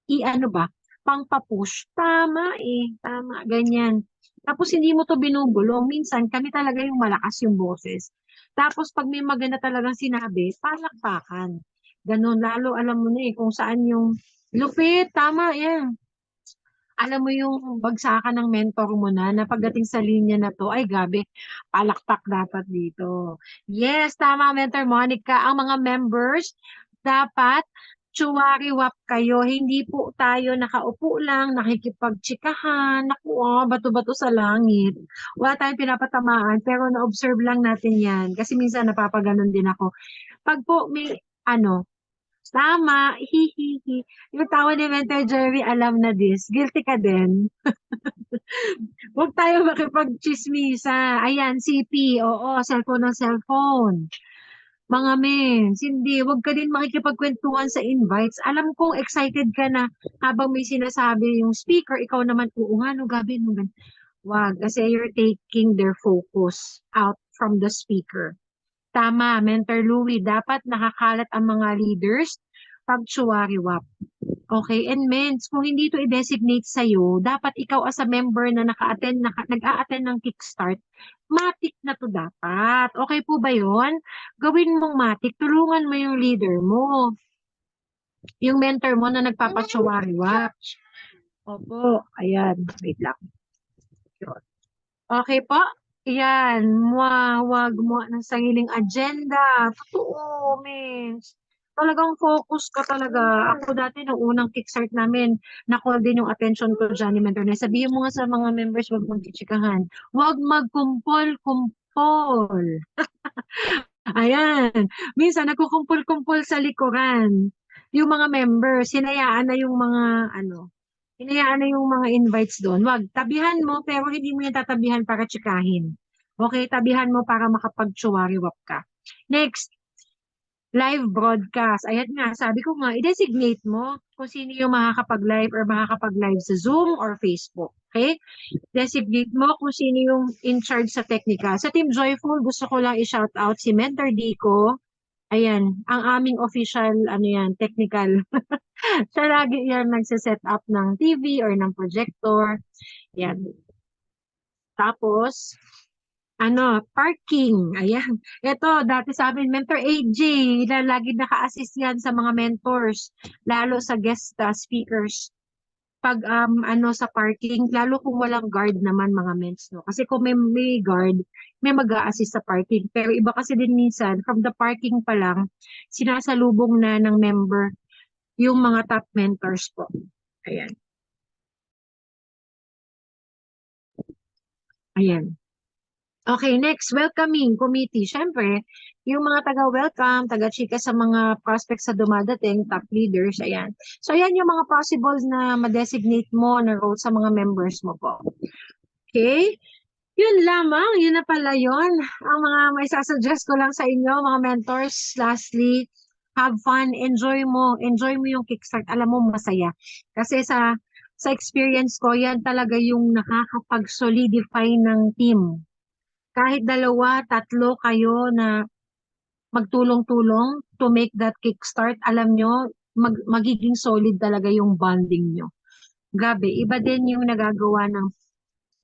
[SPEAKER 1] i-ano ba, pang-push. Tama eh, tama, ganyan. Tapos hindi mo to binubulong. Minsan kami talaga yung malakas yung boses. Tapos pag may maganda talagang sinabi, palakpakan. Ganon, lalo alam mo na eh kung saan yung lupit, tama yan. Alam mo yung bagsakan ng mentor mo na pagdating sa linya na to, ay gabi, palakpak dapat dito. Yes, tama, Mentor Monica. Ang mga members, dapat tsuwariwap kayo. Hindi po tayo nakaupo lang, nakikipagtsikahan, naku, bato-bato sa langit. Wala tayong pinapatamaan, pero na-observe lang natin yan. Kasi minsan napapaganon din ako. Pag po may, ano, tama, hihihi. Yung tawa ni Mentor Jerry, alam na this. Guilty ka din. Huwag tayo makipag-chismisa. Ayan, CP, oo, cellphone ng cellphone. Mga mens, hindi, huwag ka din makikipagkwentuhan sa invites. Alam kong excited ka na habang may sinasabi yung speaker, ikaw naman, oo nga, no, gabi, no, gan-" Wag, kasi you're taking their focus out from the speaker. Tama, Mentor Louie, dapat nakakalat ang mga leaders pag tsuwariwap. Okay, and mens, kung hindi to i-designate sa'yo, dapat ikaw as a member na nag-a-attend ng Kickstart, matik na to dapat. Okay po ba yon? Gawin mong matik, tulungan mo yung leader mo, yung mentor mo na nagpapatsuwariwap. Opo, ayan, wait lang. Yun. Okay po? Yan, wag mo ng sariling agenda. Totoo, miss. Talagang focus ka talaga. Ako dati, nung unang kickstart namin, na-call din yung attention ko dyan ni Mentor. Sabihin mo nga sa mga members, wag magkichikahan. Wag magkumpol-kumpol. Ayan. Minsan, nagkukumpul-kumpul sa likuran. Yung mga members, hinayaan na yung mga, hinayaan na yung mga invites doon. Wag, tabihan mo, pero hindi mo yung tatabihan para tsikahin. Okay, tabihan mo para makapag-tsuwariwap ka. Next, live broadcast. Ayan nga, sabi ko nga, i-designate mo kung sino yung makakapag-live or makakapag-live sa Zoom or Facebook. Okay? Designate mo kung sino yung in charge sa technical. Sa Team Joyful, gusto ko lang i-shout out si Mentor Dico. Ayan, ang aming official, technical. Siya lagi yan nagsiset up ng TV or ng projector. Yan. Tapos, parking. Ayan. Ito, dati sa amin, Mentor AJ, lagi naka-assist yan sa mga mentors, lalo sa guest speakers. Pag sa parking, lalo kung walang guard naman mga mens, no? Kasi kung may guard, may mag-a-assist sa parking. Pero iba kasi din minsan, from the parking pa lang, sinasalubong na ng member yung mga top mentors po. Ayan. Ayan. Okay, next, welcoming committee. Siyempre, yung mga taga-welcome, taga-chika sa mga prospects sa dumadating, top leaders, ayan. So, ayan yung mga possible na ma-designate mo na role sa mga members mo po. Okay? Yun lamang, yun na pala yun. Ang mga may sasuggest ko lang sa inyo, mga mentors, lastly, have fun, enjoy mo yung kickstart. Alam mo, masaya. Kasi sa experience ko, yan talaga yung nakakapag-solidify ng team. Kahit dalawa, tatlo kayo na magtulong-tulong to make that kickstart, alam nyo, magiging solid talaga yung bonding nyo. Grabe, iba din yung nagagawa ng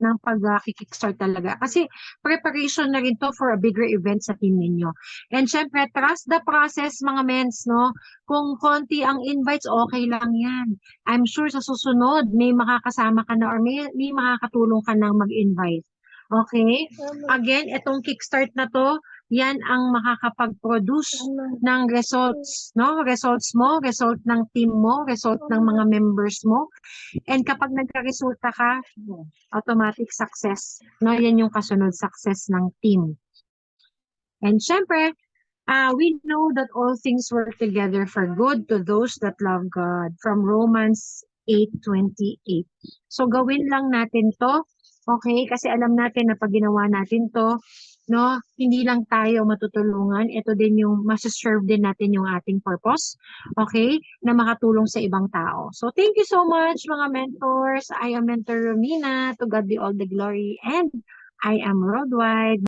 [SPEAKER 1] ng pag-kickstart talaga. Kasi preparation na rin to for a bigger event sa team ninyo. And syempre, trust the process mga mens, no? Kung konti ang invites, okay lang yan. I'm sure sa susunod, may makakasama ka na or may makakatulong ka nang mag-invite. Okay? Again, itong kickstart na to, yan ang makakapag-produce ng results, no? Results mo, result ng team mo, result ng mga members mo. And kapag nagka-resulta ka, automatic success. No, yan yung kasunod success ng team. And syempre, we know that all things work together for good to those that love God. From Romans 8:28. So gawin lang natin to, okay? Kasi alam natin na pag ginawa natin to, no, hindi lang tayo matutulungan, ito din yung masaserve din natin yung ating purpose, okay? Na makatulong sa ibang tao. So thank you so much mga mentors. I am Mentor Romina. To God be all the glory and I am worldwide.